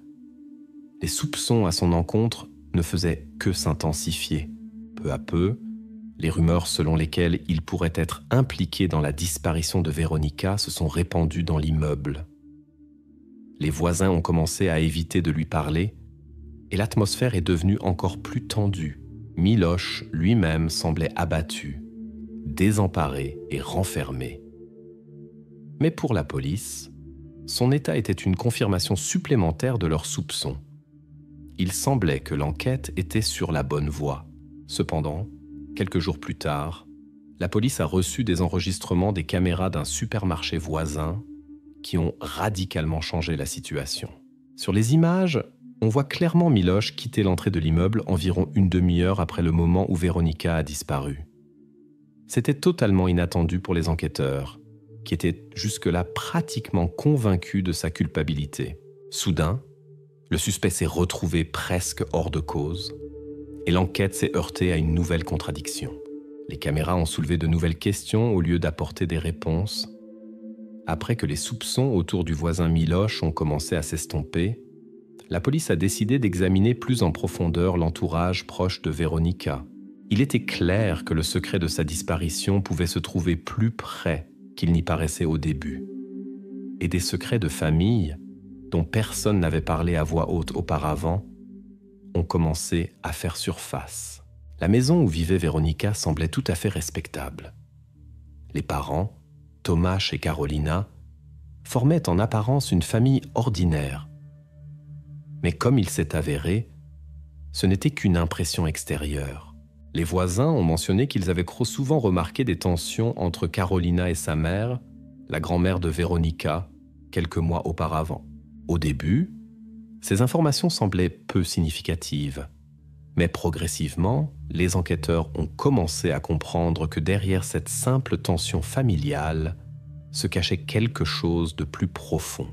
Les soupçons à son encontre ne faisaient que s'intensifier. Peu à peu, les rumeurs selon lesquelles il pourrait être impliqué dans la disparition de Veronika se sont répandues dans l'immeuble. Les voisins ont commencé à éviter de lui parler et l'atmosphère est devenue encore plus tendue. Miloš lui-même semblait abattu, désemparé et renfermé. Mais pour la police, son état était une confirmation supplémentaire de leurs soupçons. Il semblait que l'enquête était sur la bonne voie. Cependant, quelques jours plus tard, la police a reçu des enregistrements des caméras d'un supermarché voisin qui ont radicalement changé la situation. Sur les images, on voit clairement Miloš quitter l'entrée de l'immeuble environ une demi-heure après le moment où Veronika a disparu. C'était totalement inattendu pour les enquêteurs, qui étaient jusque-là pratiquement convaincus de sa culpabilité. Soudain, le suspect s'est retrouvé presque hors de cause, et l'enquête s'est heurtée à une nouvelle contradiction. Les caméras ont soulevé de nouvelles questions au lieu d'apporter des réponses. Après que les soupçons autour du voisin Miloš ont commencé à s'estomper, la police a décidé d'examiner plus en profondeur l'entourage proche de Veronika. Il était clair que le secret de sa disparition pouvait se trouver plus près qu'il n'y paraissait au début. Et des secrets de famille, dont personne n'avait parlé à voix haute auparavant, ont commencé à faire surface. La maison où vivait Veronika semblait tout à fait respectable. Les parents, Tomáš et Karolina, formaient en apparence une famille ordinaire. Mais comme il s'est avéré, ce n'était qu'une impression extérieure. Les voisins ont mentionné qu'ils avaient trop souvent remarqué des tensions entre Karolina et sa mère, la grand-mère de Veronika, quelques mois auparavant. Au début, ces informations semblaient peu significatives. Mais progressivement, les enquêteurs ont commencé à comprendre que derrière cette simple tension familiale se cachait quelque chose de plus profond.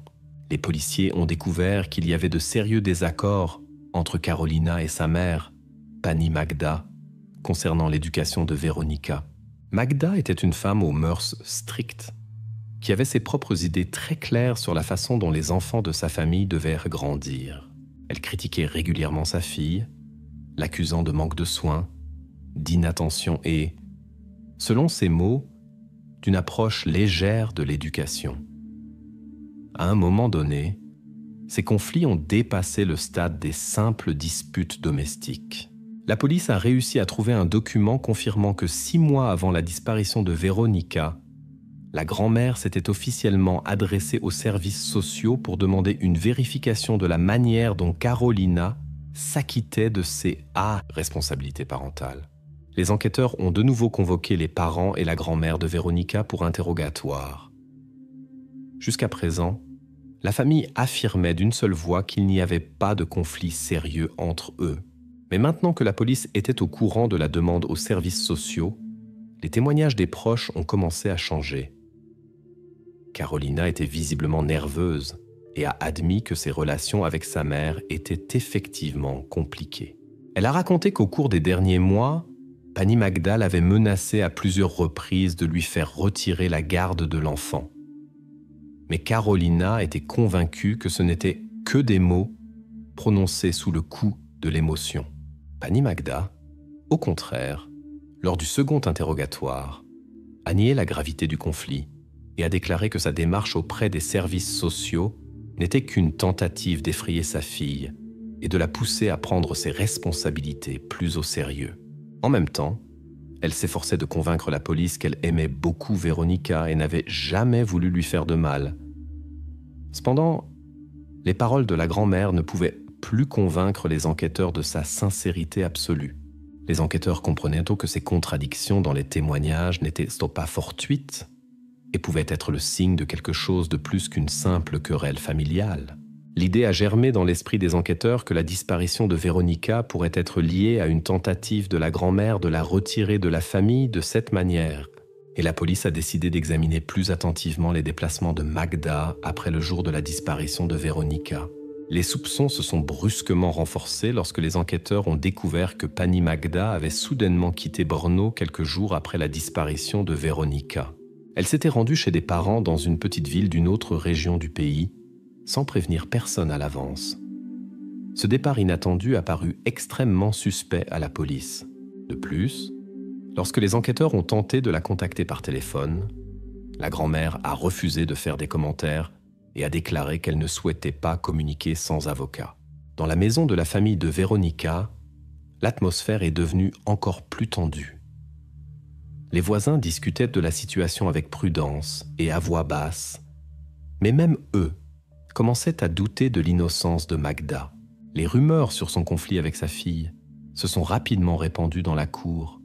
Les policiers ont découvert qu'il y avait de sérieux désaccords entre Karolina et sa mère, Pani Magda, concernant l'éducation de Veronika. Magda était une femme aux mœurs strictes, qui avait ses propres idées très claires sur la façon dont les enfants de sa famille devaient grandir. Elle critiquait régulièrement sa fille, l'accusant de manque de soins, d'inattention et, selon ses mots, d'une approche légère de l'éducation. À un moment donné, ces conflits ont dépassé le stade des simples disputes domestiques. La police a réussi à trouver un document confirmant que 6 mois avant la disparition de Veronika, la grand-mère s'était officiellement adressée aux services sociaux pour demander une vérification de la manière dont Karolina s'acquittait de ses responsabilités parentales. les enquêteurs ont de nouveau convoqué les parents et la grand-mère de Véronica pour interrogatoire. Jusqu'à présent, la famille affirmait d'une seule voix qu'il n'y avait pas de conflit sérieux entre eux. Mais maintenant que la police était au courant de la demande aux services sociaux, les témoignages des proches ont commencé à changer. Carolina était visiblement nerveuse et a admis que ses relations avec sa mère étaient effectivement compliquées. Elle a raconté qu'au cours des derniers mois, Pani Magda l'avait menacée à plusieurs reprises de lui faire retirer la garde de l'enfant. Mais Carolina était convaincue que ce n'était que des mots prononcés sous le coup de l'émotion. Pani Magda, au contraire, lors du second interrogatoire, a nié la gravité du conflit et a déclaré que sa démarche auprès des services sociaux n'était qu'une tentative d'effrayer sa fille et de la pousser à prendre ses responsabilités plus au sérieux. En même temps, elle s'efforçait de convaincre la police qu'elle aimait beaucoup Véronica et n'avait jamais voulu lui faire de mal. Cependant, les paroles de la grand-mère ne pouvaient plus convaincre les enquêteurs de sa sincérité absolue. Les enquêteurs comprenaient tôt que ces contradictions dans les témoignages n'étaient pas fortuites et pouvaient être le signe de quelque chose de plus qu'une simple querelle familiale. L'idée a germé dans l'esprit des enquêteurs que la disparition de Véronica pourrait être liée à une tentative de la grand-mère de la retirer de la famille de cette manière. Et la police a décidé d'examiner plus attentivement les déplacements de Magda après le jour de la disparition de Véronica. Les soupçons se sont brusquement renforcés lorsque les enquêteurs ont découvert que Pani Magda avait soudainement quitté Brno quelques jours après la disparition de Véronica. Elle s'était rendue chez des parents dans une petite ville d'une autre région du pays, sans prévenir personne à l'avance. Ce départ inattendu a paru extrêmement suspect à la police. De plus, lorsque les enquêteurs ont tenté de la contacter par téléphone, la grand-mère a refusé de faire des commentaires et a déclaré qu'elle ne souhaitait pas communiquer sans avocat. Dans la maison de la famille de Véronica, l'atmosphère est devenue encore plus tendue. Les voisins discutaient de la situation avec prudence et à voix basse, mais même eux commençaient à douter de l'innocence de Magda. Les rumeurs sur son conflit avec sa fille se sont rapidement répandues dans la cour,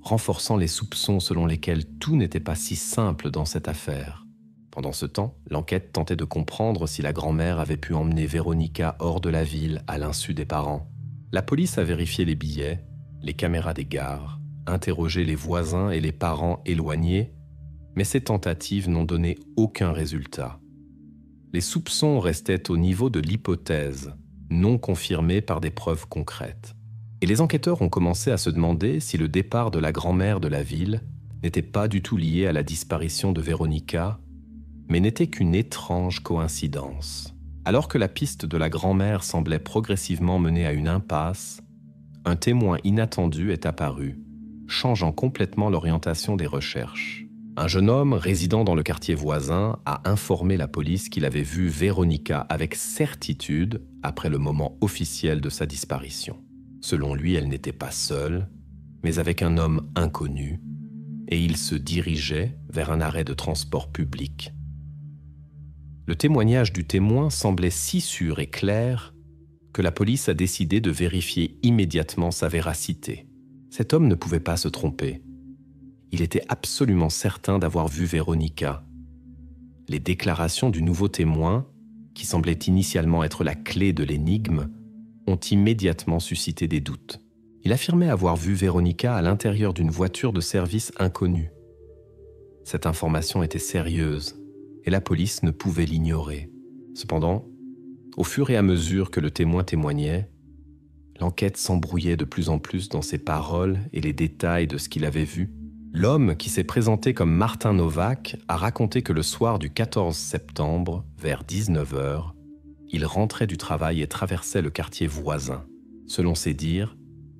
renforçant les soupçons selon lesquels tout n'était pas si simple dans cette affaire. Pendant ce temps, l'enquête tentait de comprendre si la grand-mère avait pu emmener Véronica hors de la ville à l'insu des parents. La police a vérifié les billets, les caméras des gares, interrogé les voisins et les parents éloignés, mais ces tentatives n'ont donné aucun résultat. Les soupçons restaient au niveau de l'hypothèse, non confirmée par des preuves concrètes. Et les enquêteurs ont commencé à se demander si le départ de la grand-mère de la ville n'était pas du tout lié à la disparition de Véronica, mais n'était qu'une étrange coïncidence. Alors que la piste de la grand-mère semblait progressivement mener à une impasse, un témoin inattendu est apparu, changeant complètement l'orientation des recherches. Un jeune homme résidant dans le quartier voisin a informé la police qu'il avait vu Véronica avec certitude après le moment officiel de sa disparition. Selon lui, elle n'était pas seule, mais avec un homme inconnu, et il se dirigeait vers un arrêt de transport public. Le témoignage du témoin semblait si sûr et clair que la police a décidé de vérifier immédiatement sa véracité. Cet homme ne pouvait pas se tromper. Il était absolument certain d'avoir vu Véronica. Les déclarations du nouveau témoin, qui semblait initialement être la clé de l'énigme, ont immédiatement suscité des doutes. Il affirmait avoir vu Véronica à l'intérieur d'une voiture de service inconnue. Cette information était sérieuse et la police ne pouvait l'ignorer. Cependant, au fur et à mesure que le témoin témoignait, l'enquête s'embrouillait de plus en plus dans ses paroles et les détails de ce qu'il avait vu. L'homme qui s'est présenté comme Martin Novak a raconté que le soir du 14 septembre, vers 19h, il rentrait du travail et traversait le quartier voisin. Selon ses dires,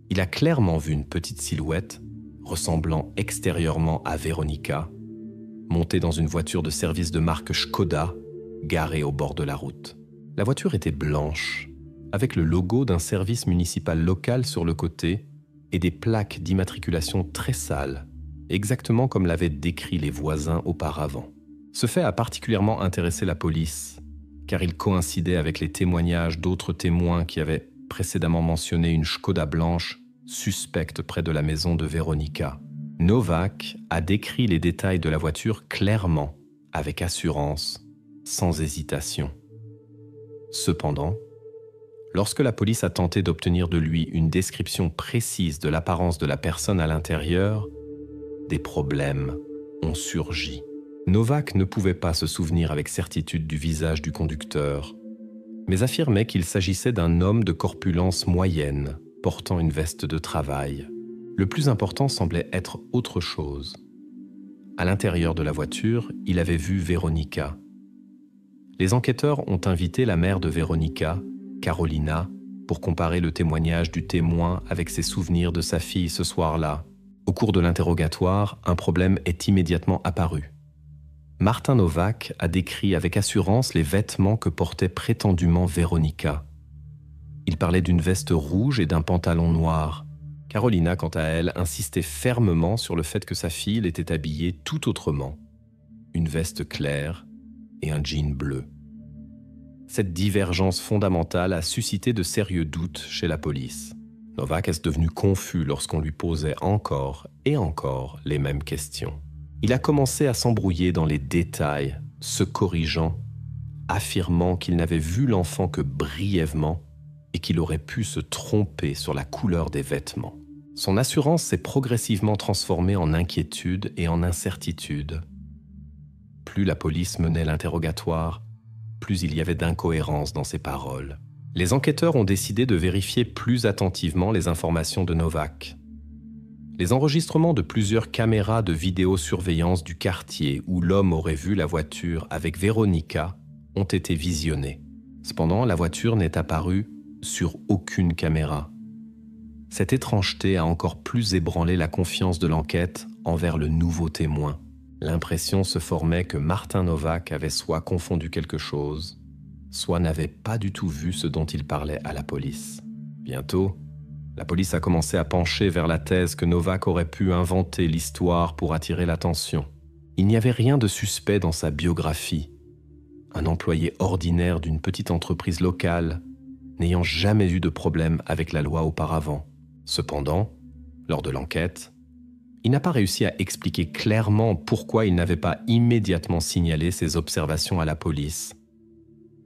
il a clairement vu une petite silhouette, ressemblant extérieurement à Véronica, montée dans une voiture de service de marque Škoda, garée au bord de la route. La voiture était blanche, avec le logo d'un service municipal local sur le côté et des plaques d'immatriculation très sales, exactement comme l'avaient décrit les voisins auparavant. Ce fait a particulièrement intéressé la police, car il coïncidait avec les témoignages d'autres témoins qui avaient précédemment mentionné une Škoda blanche suspecte près de la maison de Veronica. Novak a décrit les détails de la voiture clairement, avec assurance, sans hésitation. Cependant, lorsque la police a tenté d'obtenir de lui une description précise de l'apparence de la personne à l'intérieur, des problèmes ont surgi. Novak ne pouvait pas se souvenir avec certitude du visage du conducteur, mais affirmait qu'il s'agissait d'un homme de corpulence moyenne, portant une veste de travail. Le plus important semblait être autre chose. À l'intérieur de la voiture, il avait vu Veronica. Les enquêteurs ont invité la mère de Veronica, Carolina, pour comparer le témoignage du témoin avec ses souvenirs de sa fille ce soir-là. Au cours de l'interrogatoire, un problème est immédiatement apparu. Martin Novak a décrit avec assurance les vêtements que portait prétendument Veronica. Il parlait d'une veste rouge et d'un pantalon noir. Carolina, quant à elle, insistait fermement sur le fait que sa fille l'était habillée tout autrement. Une veste claire et un jean bleu. Cette divergence fondamentale a suscité de sérieux doutes chez la police. Novak est devenu confus lorsqu'on lui posait encore et encore les mêmes questions. Il a commencé à s'embrouiller dans les détails, se corrigeant, affirmant qu'il n'avait vu l'enfant que brièvement et qu'il aurait pu se tromper sur la couleur des vêtements. Son assurance s'est progressivement transformée en inquiétude et en incertitude. Plus la police menait l'interrogatoire, plus il y avait d'incohérences dans ses paroles. Les enquêteurs ont décidé de vérifier plus attentivement les informations de Novak. Les enregistrements de plusieurs caméras de vidéosurveillance du quartier où l'homme aurait vu la voiture avec Veronica ont été visionnés. Cependant, la voiture n'est apparue sur aucune caméra. Cette étrangeté a encore plus ébranlé la confiance de l'enquête envers le nouveau témoin. L'impression se formait que Martin Novak avait soit confondu quelque chose, soit n'avait pas du tout vu ce dont il parlait à la police. Bientôt, la police a commencé à pencher vers la thèse que Novak aurait pu inventer l'histoire pour attirer l'attention. Il n'y avait rien de suspect dans sa biographie. Un employé ordinaire d'une petite entreprise locale, n'ayant jamais eu de problème avec la loi auparavant. Cependant, lors de l'enquête, il n'a pas réussi à expliquer clairement pourquoi il n'avait pas immédiatement signalé ses observations à la police.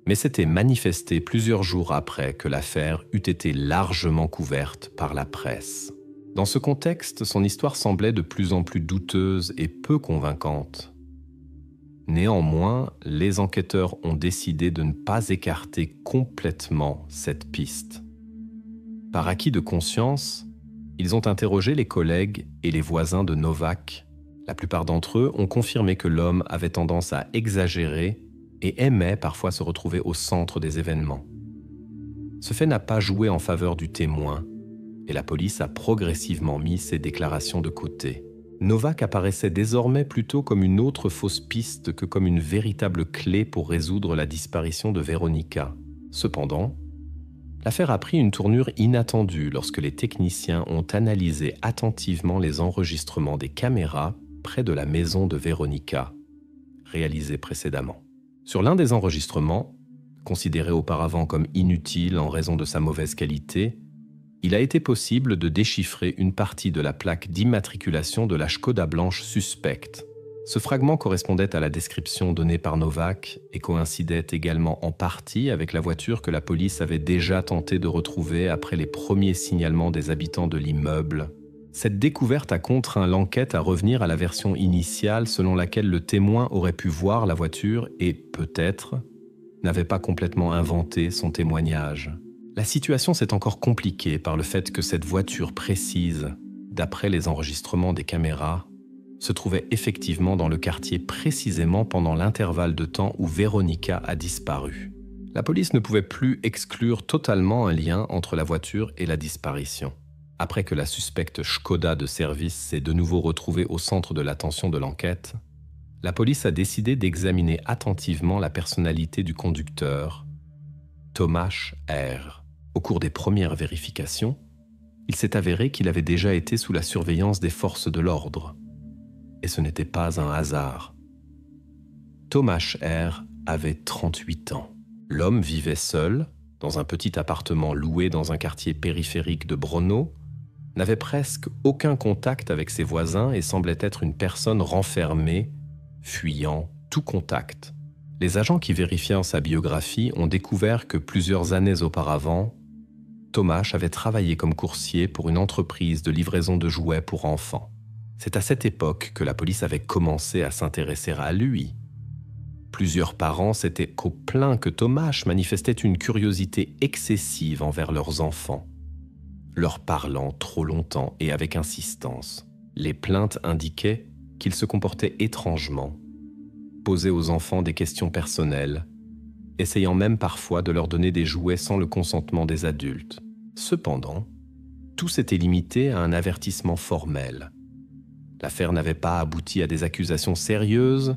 Mais s'était manifesté plusieurs jours après que l'affaire eût été largement couverte par la presse. Dans ce contexte, son histoire semblait de plus en plus douteuse et peu convaincante. Néanmoins, les enquêteurs ont décidé de ne pas écarter complètement cette piste. Par acquis de conscience, ils ont interrogé les collègues et les voisins de Novak. La plupart d'entre eux ont confirmé que l'homme avait tendance à exagérer et aimait parfois se retrouver au centre des événements. Ce fait n'a pas joué en faveur du témoin, et la police a progressivement mis ses déclarations de côté. Novak apparaissait désormais plutôt comme une autre fausse piste que comme une véritable clé pour résoudre la disparition de Veronica. Cependant, l'affaire a pris une tournure inattendue lorsque les techniciens ont analysé attentivement les enregistrements des caméras près de la maison de Veronica, réalisés précédemment. Sur l'un des enregistrements, considéré auparavant comme inutile en raison de sa mauvaise qualité, il a été possible de déchiffrer une partie de la plaque d'immatriculation de la Škoda blanche suspecte. Ce fragment correspondait à la description donnée par Novak et coïncidait également en partie avec la voiture que la police avait déjà tenté de retrouver après les premiers signalements des habitants de l'immeuble. Cette découverte a contraint l'enquête à revenir à la version initiale selon laquelle le témoin aurait pu voir la voiture et, peut-être, n'avait pas complètement inventé son témoignage. La situation s'est encore compliquée par le fait que cette voiture précise, d'après les enregistrements des caméras, se trouvait effectivement dans le quartier précisément pendant l'intervalle de temps où Veronica a disparu. La police ne pouvait plus exclure totalement un lien entre la voiture et la disparition. Après que la suspecte Škoda de service s'est de nouveau retrouvée au centre de l'attention de l'enquête, la police a décidé d'examiner attentivement la personnalité du conducteur, Tomáš R. Au cours des premières vérifications, il s'est avéré qu'il avait déjà été sous la surveillance des forces de l'ordre. Et ce n'était pas un hasard. Tomáš R. avait 38 ans. L'homme vivait seul, dans un petit appartement loué dans un quartier périphérique de Brno, n'avait presque aucun contact avec ses voisins et semblait être une personne renfermée, fuyant tout contact. Les agents qui vérifièrent sa biographie ont découvert que plusieurs années auparavant, Tomáš avait travaillé comme coursier pour une entreprise de livraison de jouets pour enfants. C'est à cette époque que la police avait commencé à s'intéresser à lui. Plusieurs parents s'étaient plaints que Tomáš manifestait une curiosité excessive envers leurs enfants, leur parlant trop longtemps et avec insistance. Les plaintes indiquaient qu'il se comportait étrangement, posait aux enfants des questions personnelles, essayant même parfois de leur donner des jouets sans le consentement des adultes. Cependant, tout s'était limité à un avertissement formel. L'affaire n'avait pas abouti à des accusations sérieuses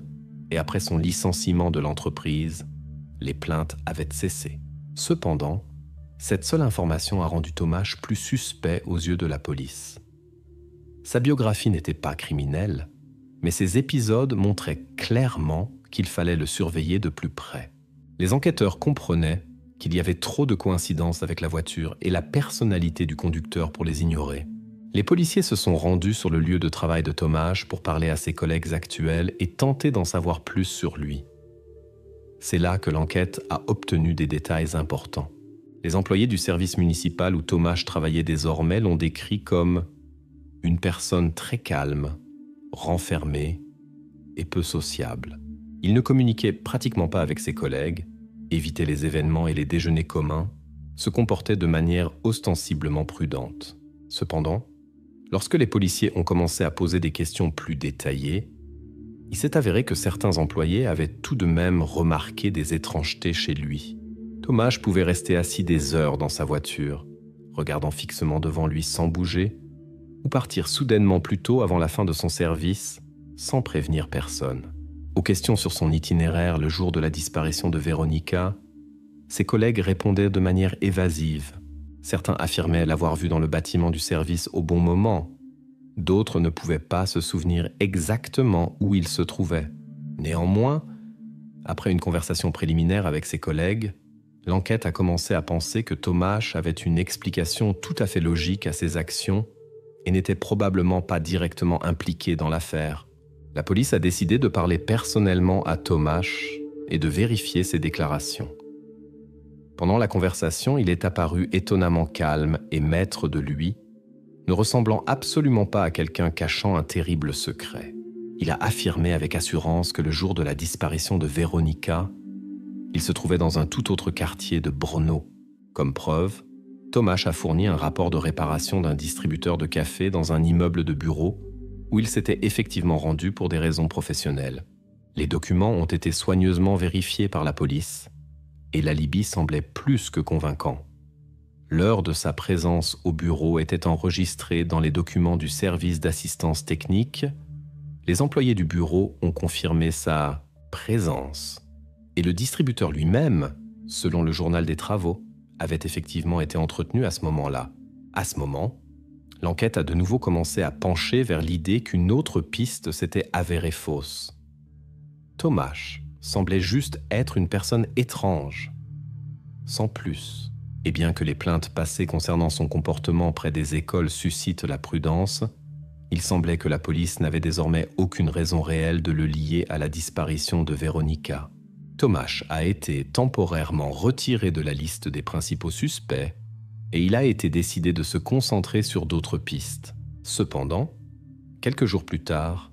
et après son licenciement de l'entreprise, les plaintes avaient cessé. Cependant, cette seule information a rendu Tomáš plus suspect aux yeux de la police. Sa biographie n'était pas criminelle, mais ces épisodes montraient clairement qu'il fallait le surveiller de plus près. Les enquêteurs comprenaient qu'il y avait trop de coïncidences avec la voiture et la personnalité du conducteur pour les ignorer. Les policiers se sont rendus sur le lieu de travail de Tomáš pour parler à ses collègues actuels et tenter d'en savoir plus sur lui. C'est là que l'enquête a obtenu des détails importants. Les employés du service municipal où Tomáš travaillait désormais l'ont décrit comme une personne très calme, renfermée et peu sociable. Il ne communiquait pratiquement pas avec ses collègues, évitait les événements et les déjeuners communs, se comportait de manière ostensiblement prudente. Cependant, lorsque les policiers ont commencé à poser des questions plus détaillées, il s'est avéré que certains employés avaient tout de même remarqué des étrangetés chez lui. Tomáš pouvait rester assis des heures dans sa voiture, regardant fixement devant lui sans bouger, ou partir soudainement plus tôt avant la fin de son service, sans prévenir personne. Aux questions sur son itinéraire le jour de la disparition de Veronika, ses collègues répondaient de manière évasive. Certains affirmaient l'avoir vu dans le bâtiment du service au bon moment. D'autres ne pouvaient pas se souvenir exactement où il se trouvait. Néanmoins, après une conversation préliminaire avec ses collègues, l'enquête a commencé à penser que Tomáš avait une explication tout à fait logique à ses actions et n'était probablement pas directement impliqué dans l'affaire. La police a décidé de parler personnellement à Tomáš et de vérifier ses déclarations. Pendant la conversation, il est apparu étonnamment calme et maître de lui, ne ressemblant absolument pas à quelqu'un cachant un terrible secret. Il a affirmé avec assurance que le jour de la disparition de Veronika, il se trouvait dans un tout autre quartier de Brno. Comme preuve, Tomáš a fourni un rapport de réparation d'un distributeur de café dans un immeuble de bureaux où il s'était effectivement rendu pour des raisons professionnelles. Les documents ont été soigneusement vérifiés par la police et l'alibi semblait plus que convaincant. L'heure de sa présence au bureau était enregistrée dans les documents du service d'assistance technique. Les employés du bureau ont confirmé sa présence. Et le distributeur lui-même, selon le journal des travaux, avait effectivement été entretenu à ce moment-là. À ce moment, l'enquête a de nouveau commencé à pencher vers l'idée qu'une autre piste s'était avérée fausse. Tomáš semblait juste être une personne étrange, sans plus. Et bien que les plaintes passées concernant son comportement près des écoles suscitent la prudence, il semblait que la police n'avait désormais aucune raison réelle de le lier à la disparition de Veronika. Tomáš a été temporairement retiré de la liste des principaux suspects et il a été décidé de se concentrer sur d'autres pistes. Cependant, quelques jours plus tard,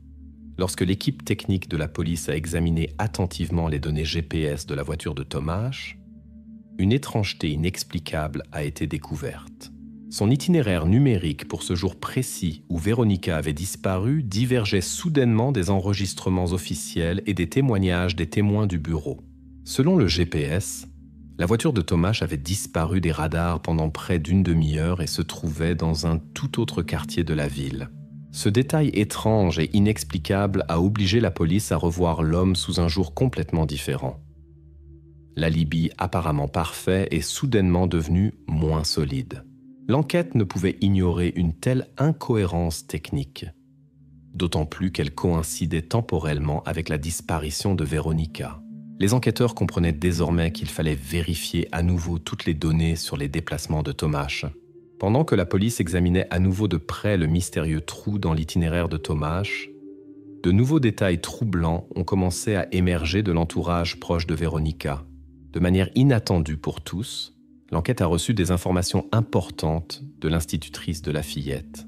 lorsque l'équipe technique de la police a examiné attentivement les données GPS de la voiture de Tomáš, une étrangeté inexplicable a été découverte. Son itinéraire numérique pour ce jour précis où Veronika avait disparu divergeait soudainement des enregistrements officiels et des témoignages des témoins du bureau. Selon le GPS, la voiture de Tomáš avait disparu des radars pendant près d'une demi-heure et se trouvait dans un tout autre quartier de la ville. Ce détail étrange et inexplicable a obligé la police à revoir l'homme sous un jour complètement différent. L'alibi apparemment parfait est soudainement devenu moins solide. L'enquête ne pouvait ignorer une telle incohérence technique, d'autant plus qu'elle coïncidait temporellement avec la disparition de Veronika. Les enquêteurs comprenaient désormais qu'il fallait vérifier à nouveau toutes les données sur les déplacements de Tomáš. Pendant que la police examinait à nouveau de près le mystérieux trou dans l'itinéraire de Tomáš, de nouveaux détails troublants ont commencé à émerger de l'entourage proche de Veronika. De manière inattendue pour tous, l'enquête a reçu des informations importantes de l'institutrice de la fillette.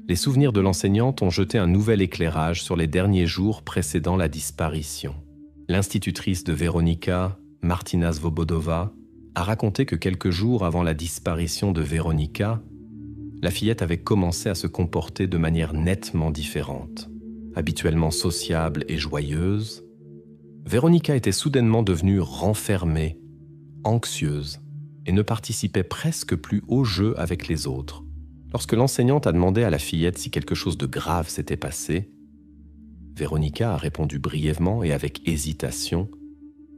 Les souvenirs de l'enseignante ont jeté un nouvel éclairage sur les derniers jours précédant la disparition. L'institutrice de Veronika, Martina Svobodová, a raconté que quelques jours avant la disparition de Veronika, la fillette avait commencé à se comporter de manière nettement différente. Habituellement sociable et joyeuse, Veronika était soudainement devenue renfermée, anxieuse et ne participait presque plus au jeu avec les autres. Lorsque l'enseignante a demandé à la fillette si quelque chose de grave s'était passé, Veronika a répondu brièvement et avec hésitation,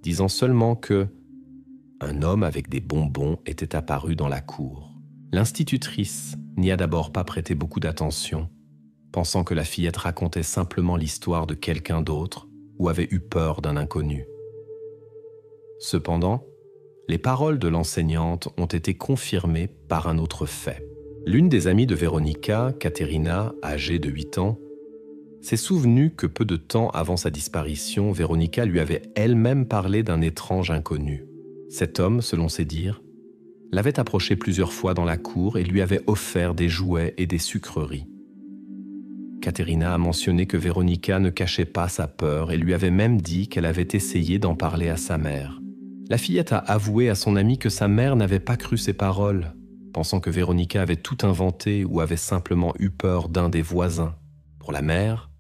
disant seulement que un homme avec des bonbons était apparu dans la cour. L'institutrice n'y a d'abord pas prêté beaucoup d'attention, pensant que la fillette racontait simplement l'histoire de quelqu'un d'autre ou avait eu peur d'un inconnu. Cependant, les paroles de l'enseignante ont été confirmées par un autre fait. L'une des amies de Veronika, Katerina, âgée de 8 ans, s'est souvenue que peu de temps avant sa disparition, Veronika lui avait elle-même parlé d'un étrange inconnu. Cet homme, selon ses dires, l'avait approché plusieurs fois dans la cour et lui avait offert des jouets et des sucreries. Katerina a mentionné que Veronika ne cachait pas sa peur et lui avait même dit qu'elle avait essayé d'en parler à sa mère. La fillette a avoué à son amie que sa mère n'avait pas cru ses paroles, pensant que Veronika avait tout inventé ou avait simplement eu peur d'un des voisins. Pour la mère,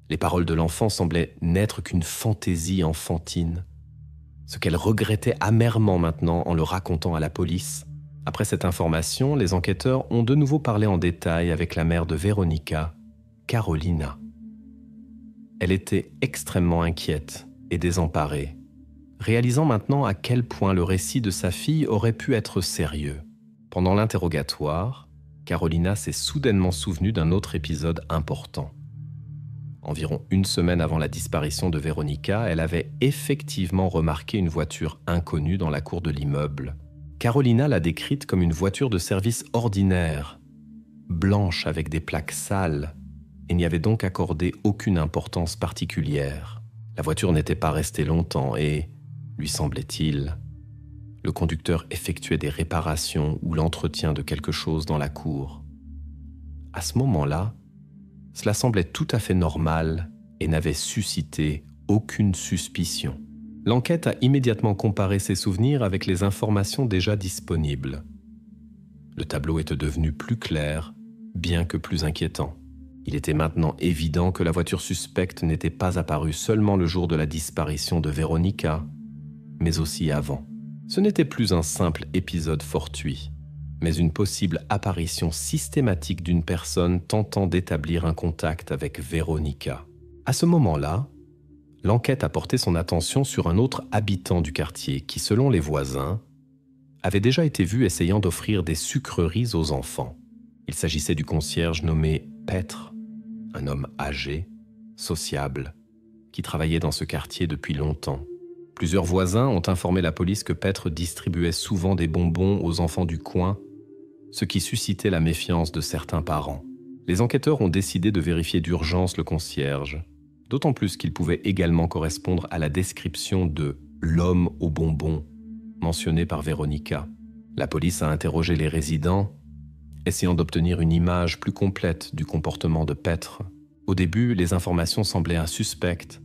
les paroles de l'enfant semblaient n'être qu'une fantaisie enfantine, ce qu'elle regrettait amèrement maintenant en le racontant à la police. Après cette information, les enquêteurs ont de nouveau parlé en détail avec la mère de Veronika, Karolina. Elle était extrêmement inquiète et désemparée, réalisant maintenant à quel point le récit de sa fille aurait pu être sérieux. Pendant l'interrogatoire, Karolina s'est soudainement souvenue d'un autre épisode important. Environ une semaine avant la disparition de Veronika, elle avait effectivement remarqué une voiture inconnue dans la cour de l'immeuble. Karolina l'a décrite comme une voiture de service ordinaire, blanche avec des plaques sales, et n'y avait donc accordé aucune importance particulière. La voiture n'était pas restée longtemps et, lui semblait-il, le conducteur effectuait des réparations ou l'entretien de quelque chose dans la cour. À ce moment-là, cela semblait tout à fait normal et n'avait suscité aucune suspicion. L'enquête a immédiatement comparé ses souvenirs avec les informations déjà disponibles. Le tableau était devenu plus clair, bien que plus inquiétant. Il était maintenant évident que la voiture suspecte n'était pas apparue seulement le jour de la disparition de Veronika, mais aussi avant. Ce n'était plus un simple épisode fortuit, mais une possible apparition systématique d'une personne tentant d'établir un contact avec Veronika. À ce moment-là, l'enquête a porté son attention sur un autre habitant du quartier qui, selon les voisins, avait déjà été vu essayant d'offrir des sucreries aux enfants. Il s'agissait du concierge nommé Petr, un homme âgé, sociable, qui travaillait dans ce quartier depuis longtemps. Plusieurs voisins ont informé la police que Petr distribuait souvent des bonbons aux enfants du coin, ce qui suscitait la méfiance de certains parents. Les enquêteurs ont décidé de vérifier d'urgence le concierge, d'autant plus qu'il pouvait également correspondre à la description de « l'homme aux bonbons » mentionné par Veronika. La police a interrogé les résidents, essayant d'obtenir une image plus complète du comportement de Petr. Au début, les informations semblaient insuspectes.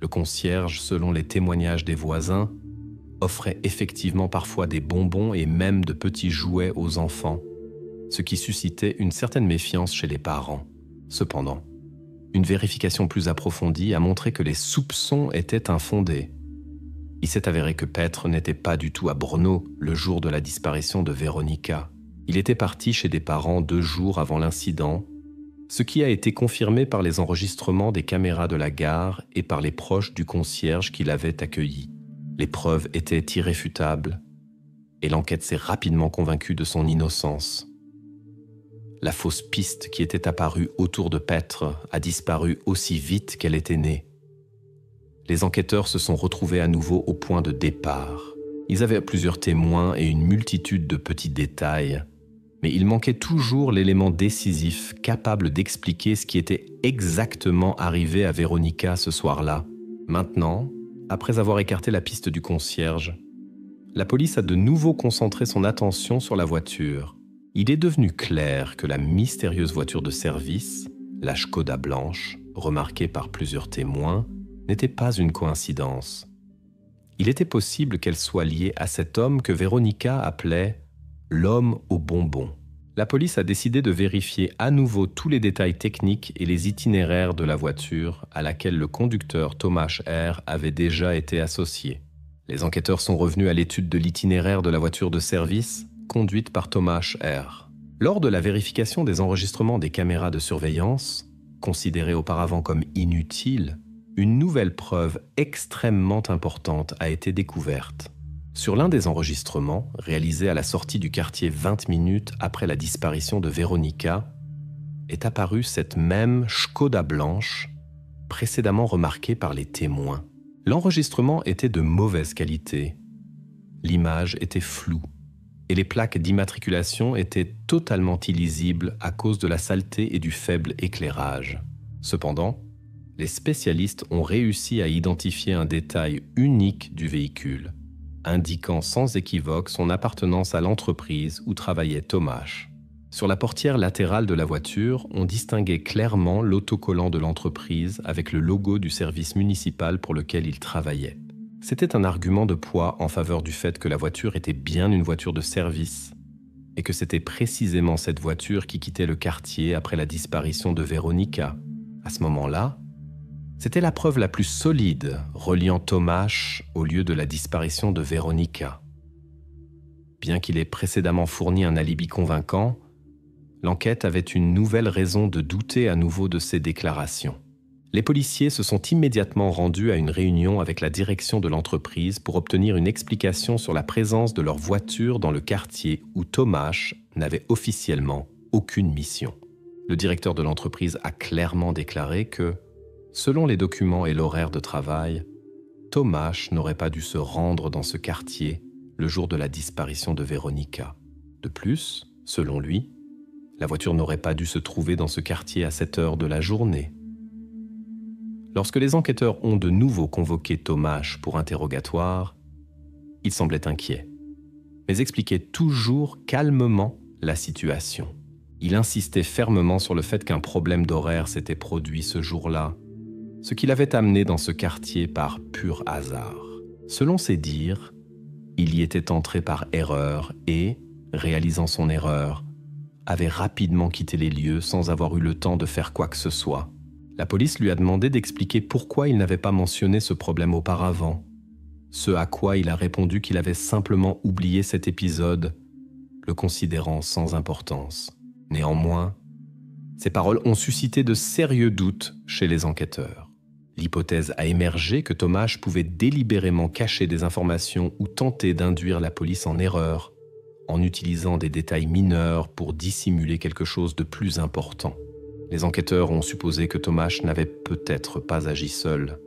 Le concierge, selon les témoignages des voisins, offrait effectivement parfois des bonbons et même de petits jouets aux enfants, ce qui suscitait une certaine méfiance chez les parents. Cependant, une vérification plus approfondie a montré que les soupçons étaient infondés. Il s'est avéré que Petr n'était pas du tout à Brno le jour de la disparition de Veronika. Il était parti chez des parents 2 jours avant l'incident, ce qui a été confirmé par les enregistrements des caméras de la gare et par les proches du concierge qui l'avait accueilli. Les preuves étaient irréfutables et l'enquête s'est rapidement convaincue de son innocence. La fausse piste qui était apparue autour de Petr a disparu aussi vite qu'elle était née. Les enquêteurs se sont retrouvés à nouveau au point de départ. Ils avaient plusieurs témoins et une multitude de petits détails, Mais il manquait toujours l'élément décisif capable d'expliquer ce qui était exactement arrivé à Véronica ce soir-là. Maintenant, après avoir écarté la piste du concierge, la police a de nouveau concentré son attention sur la voiture. Il est devenu clair que la mystérieuse voiture de service, la Škoda blanche, remarquée par plusieurs témoins, n'était pas une coïncidence. Il était possible qu'elle soit liée à cet homme que Véronica appelait « l'homme aux bonbons ». La police a décidé de vérifier à nouveau tous les détails techniques et les itinéraires de la voiture à laquelle le conducteur Tomáš R. avait déjà été associé. Les enquêteurs sont revenus à l'étude de l'itinéraire de la voiture de service conduite par Tomáš R. Lors de la vérification des enregistrements des caméras de surveillance, considérées auparavant comme inutiles, une nouvelle preuve extrêmement importante a été découverte. Sur l'un des enregistrements, réalisé à la sortie du quartier 20 minutes après la disparition de Véronica, est apparue cette même Škoda blanche, précédemment remarquée par les témoins. L'enregistrement était de mauvaise qualité. L'image était floue et les plaques d'immatriculation étaient totalement illisibles à cause de la saleté et du faible éclairage. Cependant, les spécialistes ont réussi à identifier un détail unique du véhicule, indiquant sans équivoque son appartenance à l'entreprise où travaillait Tomáš. Sur la portière latérale de la voiture, on distinguait clairement l'autocollant de l'entreprise avec le logo du service municipal pour lequel il travaillait. C'était un argument de poids en faveur du fait que la voiture était bien une voiture de service et que c'était précisément cette voiture qui quittait le quartier après la disparition de Véronica. À ce moment-là, c'était la preuve la plus solide reliant Tomáš au lieu de la disparition de Véronica. Bien qu'il ait précédemment fourni un alibi convaincant, l'enquête avait une nouvelle raison de douter à nouveau de ses déclarations. Les policiers se sont immédiatement rendus à une réunion avec la direction de l'entreprise pour obtenir une explication sur la présence de leur voiture dans le quartier où Tomáš n'avait officiellement aucune mission. Le directeur de l'entreprise a clairement déclaré que, selon les documents et l'horaire de travail, Tomáš n'aurait pas dû se rendre dans ce quartier le jour de la disparition de Véronica. De plus, selon lui, la voiture n'aurait pas dû se trouver dans ce quartier à cette heure de la journée. Lorsque les enquêteurs ont de nouveau convoqué Tomáš pour interrogatoire, il semblait inquiet, mais expliquait toujours calmement la situation. Il insistait fermement sur le fait qu'un problème d'horaire s'était produit ce jour-là, ce qui l'avait amené dans ce quartier par pur hasard. Selon ses dires, il y était entré par erreur et, réalisant son erreur, avait rapidement quitté les lieux sans avoir eu le temps de faire quoi que ce soit. La police lui a demandé d'expliquer pourquoi il n'avait pas mentionné ce problème auparavant, ce à quoi il a répondu qu'il avait simplement oublié cet épisode, le considérant sans importance. Néanmoins, ces paroles ont suscité de sérieux doutes chez les enquêteurs. L'hypothèse a émergé que Tomáš pouvait délibérément cacher des informations ou tenter d'induire la police en erreur, en utilisant des détails mineurs pour dissimuler quelque chose de plus important. Les enquêteurs ont supposé que Tomáš n'avait peut-être pas agi seul.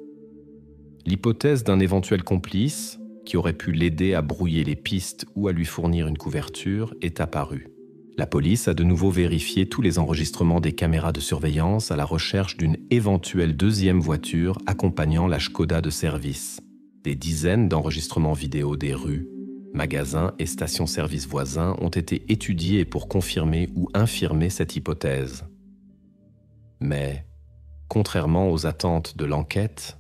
L'hypothèse d'un éventuel complice, qui aurait pu l'aider à brouiller les pistes ou à lui fournir une couverture, est apparue. La police a de nouveau vérifié tous les enregistrements des caméras de surveillance à la recherche d'une éventuelle deuxième voiture accompagnant la Škoda de service. Des dizaines d'enregistrements vidéo des rues, magasins et stations-service voisins ont été étudiés pour confirmer ou infirmer cette hypothèse. Mais, contrairement aux attentes de l'enquête,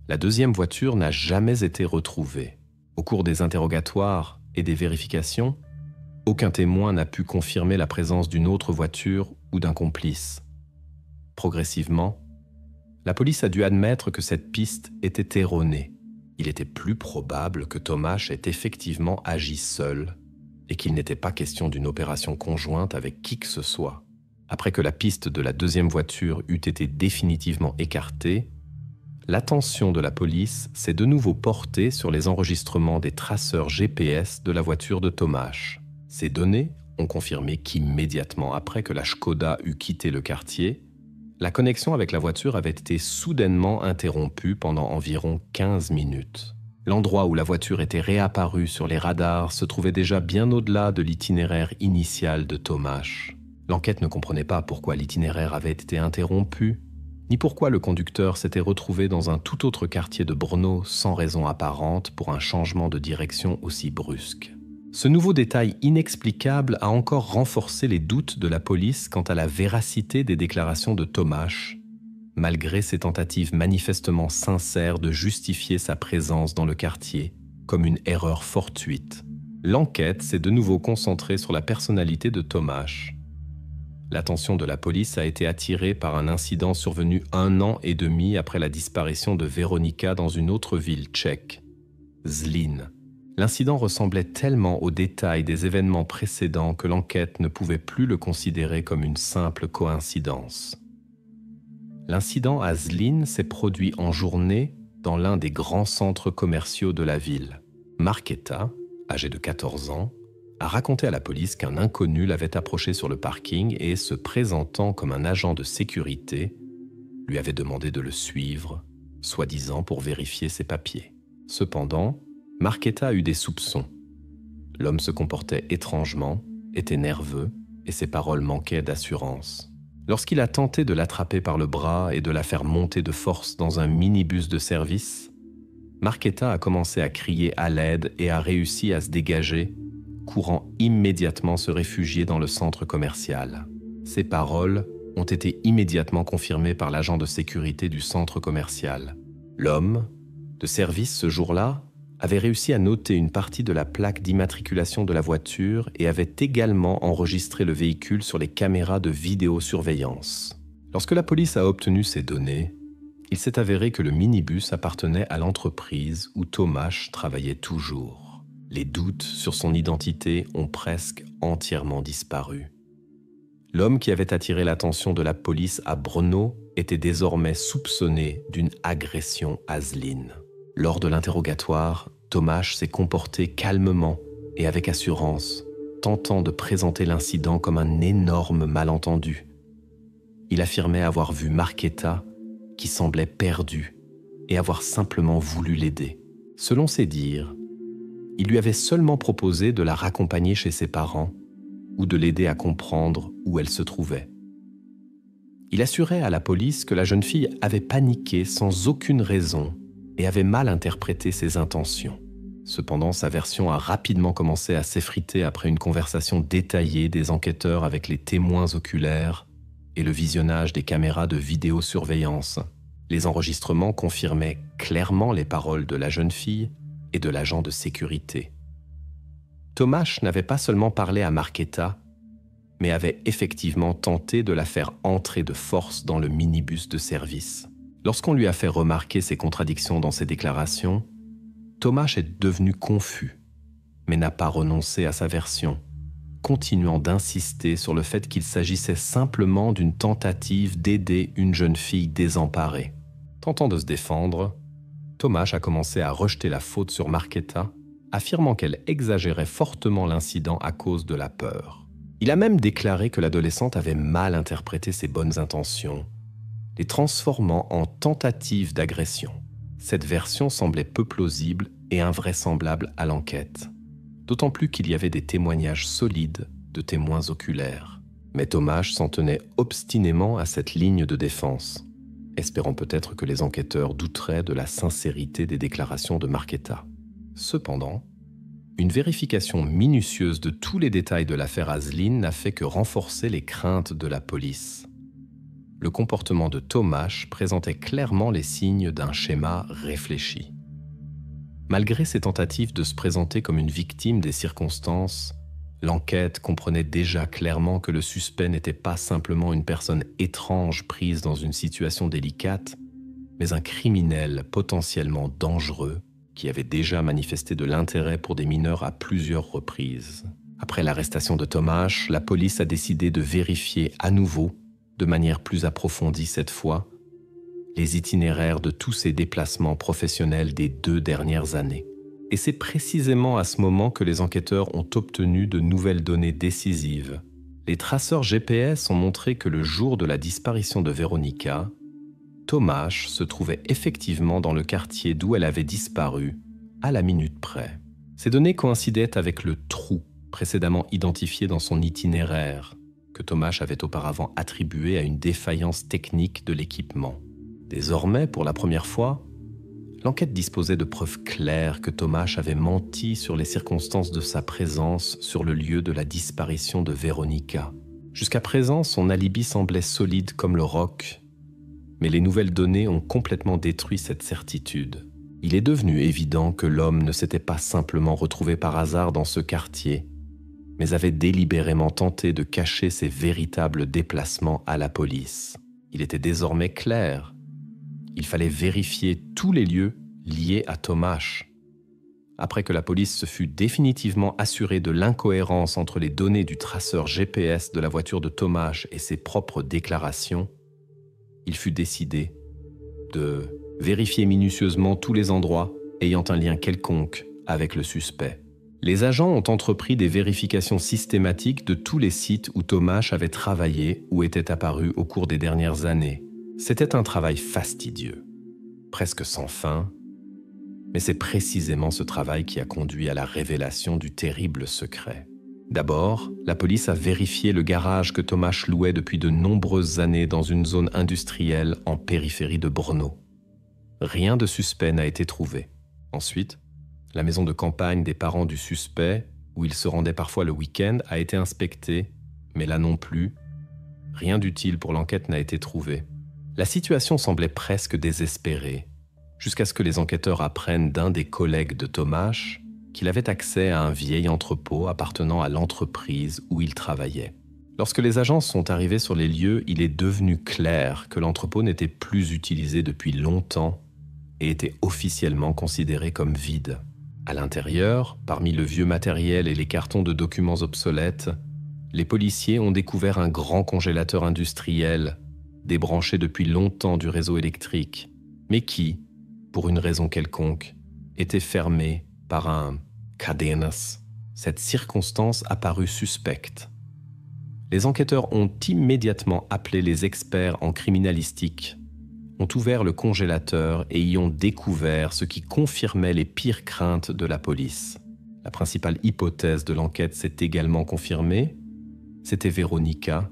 la deuxième voiture n'a jamais été retrouvée. Au cours des interrogatoires et des vérifications, aucun témoin n'a pu confirmer la présence d'une autre voiture ou d'un complice. Progressivement, la police a dû admettre que cette piste était erronée. Il était plus probable que Tomáš ait effectivement agi seul et qu'il n'était pas question d'une opération conjointe avec qui que ce soit. Après que la piste de la deuxième voiture eut été définitivement écartée, l'attention de la police s'est de nouveau portée sur les enregistrements des traceurs GPS de la voiture de Tomáš. Ces données ont confirmé qu'immédiatement après que la Škoda eut quitté le quartier, la connexion avec la voiture avait été soudainement interrompue pendant environ 15 minutes. L'endroit où la voiture était réapparue sur les radars se trouvait déjà bien au-delà de l'itinéraire initial de Tomáš. L'enquête ne comprenait pas pourquoi l'itinéraire avait été interrompu, ni pourquoi le conducteur s'était retrouvé dans un tout autre quartier de Brno sans raison apparente pour un changement de direction aussi brusque. Ce nouveau détail inexplicable a encore renforcé les doutes de la police quant à la véracité des déclarations de Tomáš, malgré ses tentatives manifestement sincères de justifier sa présence dans le quartier comme une erreur fortuite. L'enquête s'est de nouveau concentrée sur la personnalité de Tomáš. L'attention de la police a été attirée par un incident survenu 1 an et demi après la disparition de Veronika dans une autre ville tchèque, Zlín. L'incident ressemblait tellement aux détails des événements précédents que l'enquête ne pouvait plus le considérer comme une simple coïncidence. L'incident à Zlín s'est produit en journée dans l'un des grands centres commerciaux de la ville. Markéta, âgée de 14 ans, a raconté à la police qu'un inconnu l'avait approché sur le parking et, se présentant comme un agent de sécurité, lui avait demandé de le suivre, soi-disant pour vérifier ses papiers. Cependant, Markéta a eu des soupçons. L'homme se comportait étrangement, était nerveux et ses paroles manquaient d'assurance. Lorsqu'il a tenté de l'attraper par le bras et de la faire monter de force dans un minibus de service, Markéta a commencé à crier à l'aide et a réussi à se dégager, courant immédiatement se réfugier dans le centre commercial. Ces paroles ont été immédiatement confirmées par l'agent de sécurité du centre commercial. L'homme, de service ce jour-là, avait réussi à noter une partie de la plaque d'immatriculation de la voiture et avait également enregistré le véhicule sur les caméras de vidéosurveillance. Lorsque la police a obtenu ces données, il s'est avéré que le minibus appartenait à l'entreprise où Tomáš travaillait toujours. Les doutes sur son identité ont presque entièrement disparu. L'homme qui avait attiré l'attention de la police à Brno était désormais soupçonné d'une agression à Zlín. Lors de l'interrogatoire, Tomáš s'est comporté calmement et avec assurance, tentant de présenter l'incident comme un énorme malentendu. Il affirmait avoir vu Markéta, qui semblait perdue, et avoir simplement voulu l'aider. Selon ses dires, il lui avait seulement proposé de la raccompagner chez ses parents ou de l'aider à comprendre où elle se trouvait. Il assurait à la police que la jeune fille avait paniqué sans aucune raison et avait mal interprété ses intentions. Cependant, sa version a rapidement commencé à s'effriter après une conversation détaillée des enquêteurs avec les témoins oculaires et le visionnage des caméras de vidéosurveillance. Les enregistrements confirmaient clairement les paroles de la jeune fille et de l'agent de sécurité. Tomáš n'avait pas seulement parlé à Markéta, mais avait effectivement tenté de la faire entrer de force dans le minibus de service. Lorsqu'on lui a fait remarquer ces contradictions dans ses déclarations, Tomáš est devenu confus, mais n'a pas renoncé à sa version, continuant d'insister sur le fait qu'il s'agissait simplement d'une tentative d'aider une jeune fille désemparée. Tentant de se défendre, Tomáš a commencé à rejeter la faute sur Markéta, affirmant qu'elle exagérait fortement l'incident à cause de la peur. Il a même déclaré que l'adolescente avait mal interprété ses bonnes intentions, les transformant en tentative d'agression. Cette version semblait peu plausible et invraisemblable à l'enquête, d'autant plus qu'il y avait des témoignages solides de témoins oculaires. Mais Tomáš s'en tenait obstinément à cette ligne de défense, espérant peut-être que les enquêteurs douteraient de la sincérité des déclarations de Markéta. Cependant, une vérification minutieuse de tous les détails de l'affaire à Zlín n'a fait que renforcer les craintes de la police. Le comportement de Tomáš présentait clairement les signes d'un schéma réfléchi. Malgré ses tentatives de se présenter comme une victime des circonstances, l'enquête comprenait déjà clairement que le suspect n'était pas simplement une personne étrange prise dans une situation délicate, mais un criminel potentiellement dangereux qui avait déjà manifesté de l'intérêt pour des mineurs à plusieurs reprises. Après l'arrestation de Tomáš, la police a décidé de vérifier à nouveau, de manière plus approfondie cette fois, les itinéraires de tous ces déplacements professionnels des 2 dernières années. Et c'est précisément à ce moment que les enquêteurs ont obtenu de nouvelles données décisives. Les traceurs GPS ont montré que le jour de la disparition de Veronika, Tomáš se trouvait effectivement dans le quartier d'où elle avait disparu, à la minute près. Ces données coïncidaient avec le trou précédemment identifié dans son itinéraire, que Tomáš avait auparavant attribué à une défaillance technique de l'équipement. Désormais, pour la première fois, l'enquête disposait de preuves claires que Tomáš avait menti sur les circonstances de sa présence sur le lieu de la disparition de Veronika. Jusqu'à présent, son alibi semblait solide comme le roc, mais les nouvelles données ont complètement détruit cette certitude. Il est devenu évident que l'homme ne s'était pas simplement retrouvé par hasard dans ce quartier, mais avait délibérément tenté de cacher ses véritables déplacements à la police. Il était désormais clair. Il fallait vérifier tous les lieux liés à Tomáš. Après que la police se fut définitivement assurée de l'incohérence entre les données du traceur GPS de la voiture de Tomáš et ses propres déclarations, il fut décidé de vérifier minutieusement tous les endroits ayant un lien quelconque avec le suspect. Les agents ont entrepris des vérifications systématiques de tous les sites où Tomáš avait travaillé ou était apparu au cours des dernières années. C'était un travail fastidieux, presque sans fin, mais c'est précisément ce travail qui a conduit à la révélation du terrible secret. D'abord, la police a vérifié le garage que Tomáš louait depuis de nombreuses années dans une zone industrielle en périphérie de Brno. Rien de suspect n'a été trouvé. Ensuite, la maison de campagne des parents du suspect, où il se rendait parfois le week-end, a été inspectée, mais là non plus, rien d'utile pour l'enquête n'a été trouvé. La situation semblait presque désespérée, jusqu'à ce que les enquêteurs apprennent d'un des collègues de Tomáš qu'il avait accès à un vieil entrepôt appartenant à l'entreprise où il travaillait. Lorsque les agents sont arrivés sur les lieux, il est devenu clair que l'entrepôt n'était plus utilisé depuis longtemps et était officiellement considéré comme vide. À l'intérieur, parmi le vieux matériel et les cartons de documents obsolètes, les policiers ont découvert un grand congélateur industriel, débranché depuis longtemps du réseau électrique, mais qui, pour une raison quelconque, était fermé par un cadenas. Cette circonstance apparut suspecte. Les enquêteurs ont immédiatement appelé les experts en criminalistique, ont ouvert le congélateur et y ont découvert ce qui confirmait les pires craintes de la police. La principale hypothèse de l'enquête s'est également confirmée. C'était Veronika,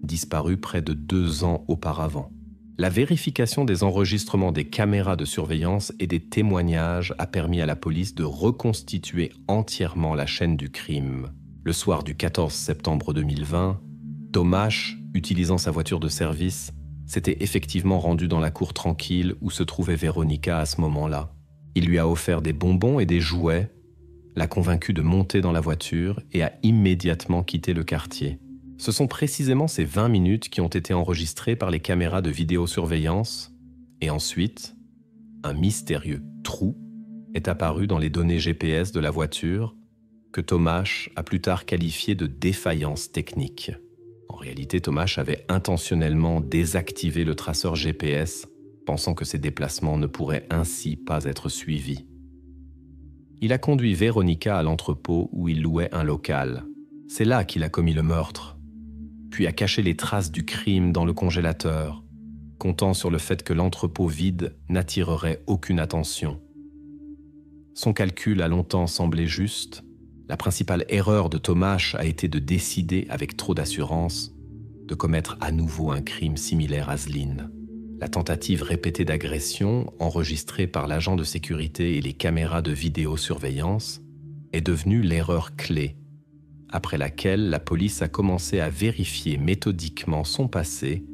disparue près de 2 ans auparavant. La vérification des enregistrements des caméras de surveillance et des témoignages a permis à la police de reconstituer entièrement la chaîne du crime. Le soir du 14 septembre 2020, Tomáš, utilisant sa voiture de service, s'était effectivement rendu dans la cour tranquille où se trouvait Veronika à ce moment-là. Il lui a offert des bonbons et des jouets, l'a convaincu de monter dans la voiture et a immédiatement quitté le quartier. Ce sont précisément ces 20 minutes qui ont été enregistrées par les caméras de vidéosurveillance et ensuite, un mystérieux trou est apparu dans les données GPS de la voiture que Tomáš a plus tard qualifié de défaillance technique. En réalité, Tomáš avait intentionnellement désactivé le traceur GPS, pensant que ses déplacements ne pourraient ainsi pas être suivis. Il a conduit Veronika à l'entrepôt où il louait un local. C'est là qu'il a commis le meurtre, puis a caché les traces du crime dans le congélateur, comptant sur le fait que l'entrepôt vide n'attirerait aucune attention. Son calcul a longtemps semblé juste. La principale erreur de Tomáš a été de décider, avec trop d'assurance, de commettre à nouveau un crime similaire à Zlín. La tentative répétée d'agression, enregistrée par l'agent de sécurité et les caméras de vidéosurveillance, est devenue l'erreur clé, après laquelle la police a commencé à vérifier méthodiquement son passé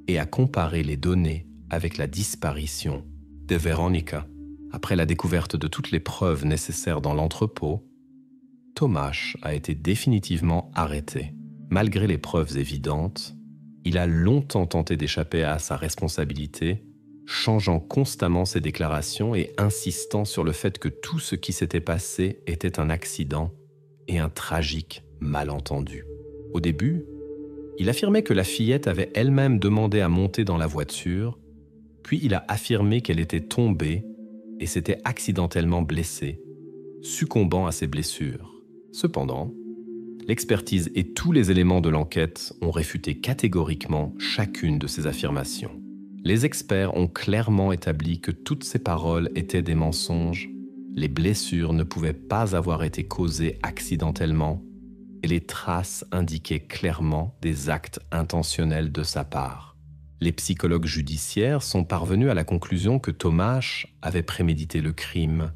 et à comparer les données avec la disparition de Veronika. Après la découverte de toutes les preuves nécessaires dans l'entrepôt, Tomáš a été définitivement arrêté. Malgré les preuves évidentes, il a longtemps tenté d'échapper à sa responsabilité, changeant constamment ses déclarations et insistant sur le fait que tout ce qui s'était passé était un accident et un tragique malentendu. Au début, il affirmait que la fillette avait elle-même demandé à monter dans la voiture, puis il a affirmé qu'elle était tombée et s'était accidentellement blessée, succombant à ses blessures. Cependant, l'expertise et tous les éléments de l'enquête ont réfuté catégoriquement chacune de ces affirmations. Les experts ont clairement établi que toutes ces paroles étaient des mensonges Les blessures ne pouvaient pas avoir été causées accidentellement et les traces indiquaient clairement des actes intentionnels de sa part. Les psychologues judiciaires sont parvenus à la conclusion que Tomáš avait prémédité le crime,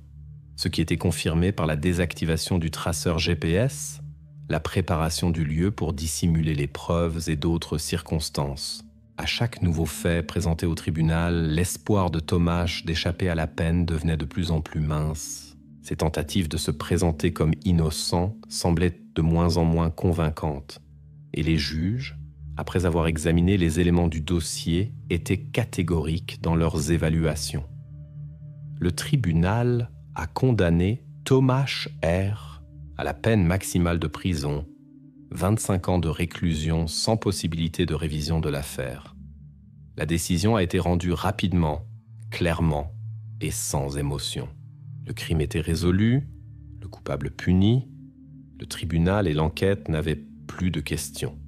ce qui était confirmé par la désactivation du traceur GPS, la préparation du lieu pour dissimuler les preuves et d'autres circonstances. À chaque nouveau fait présenté au tribunal, l'espoir de Tomáš d'échapper à la peine devenait de plus en plus mince. Ses tentatives de se présenter comme innocent semblaient de moins en moins convaincantes, et les juges, après avoir examiné les éléments du dossier, étaient catégoriques dans leurs évaluations. Le tribunal a condamné Tomáš R. à la peine maximale de prison, 25 ans de réclusion sans possibilité de révision de l'affaire. La décision a été rendue rapidement, clairement et sans émotion. Le crime était résolu, le coupable puni, le tribunal et l'enquête n'avaient plus de questions.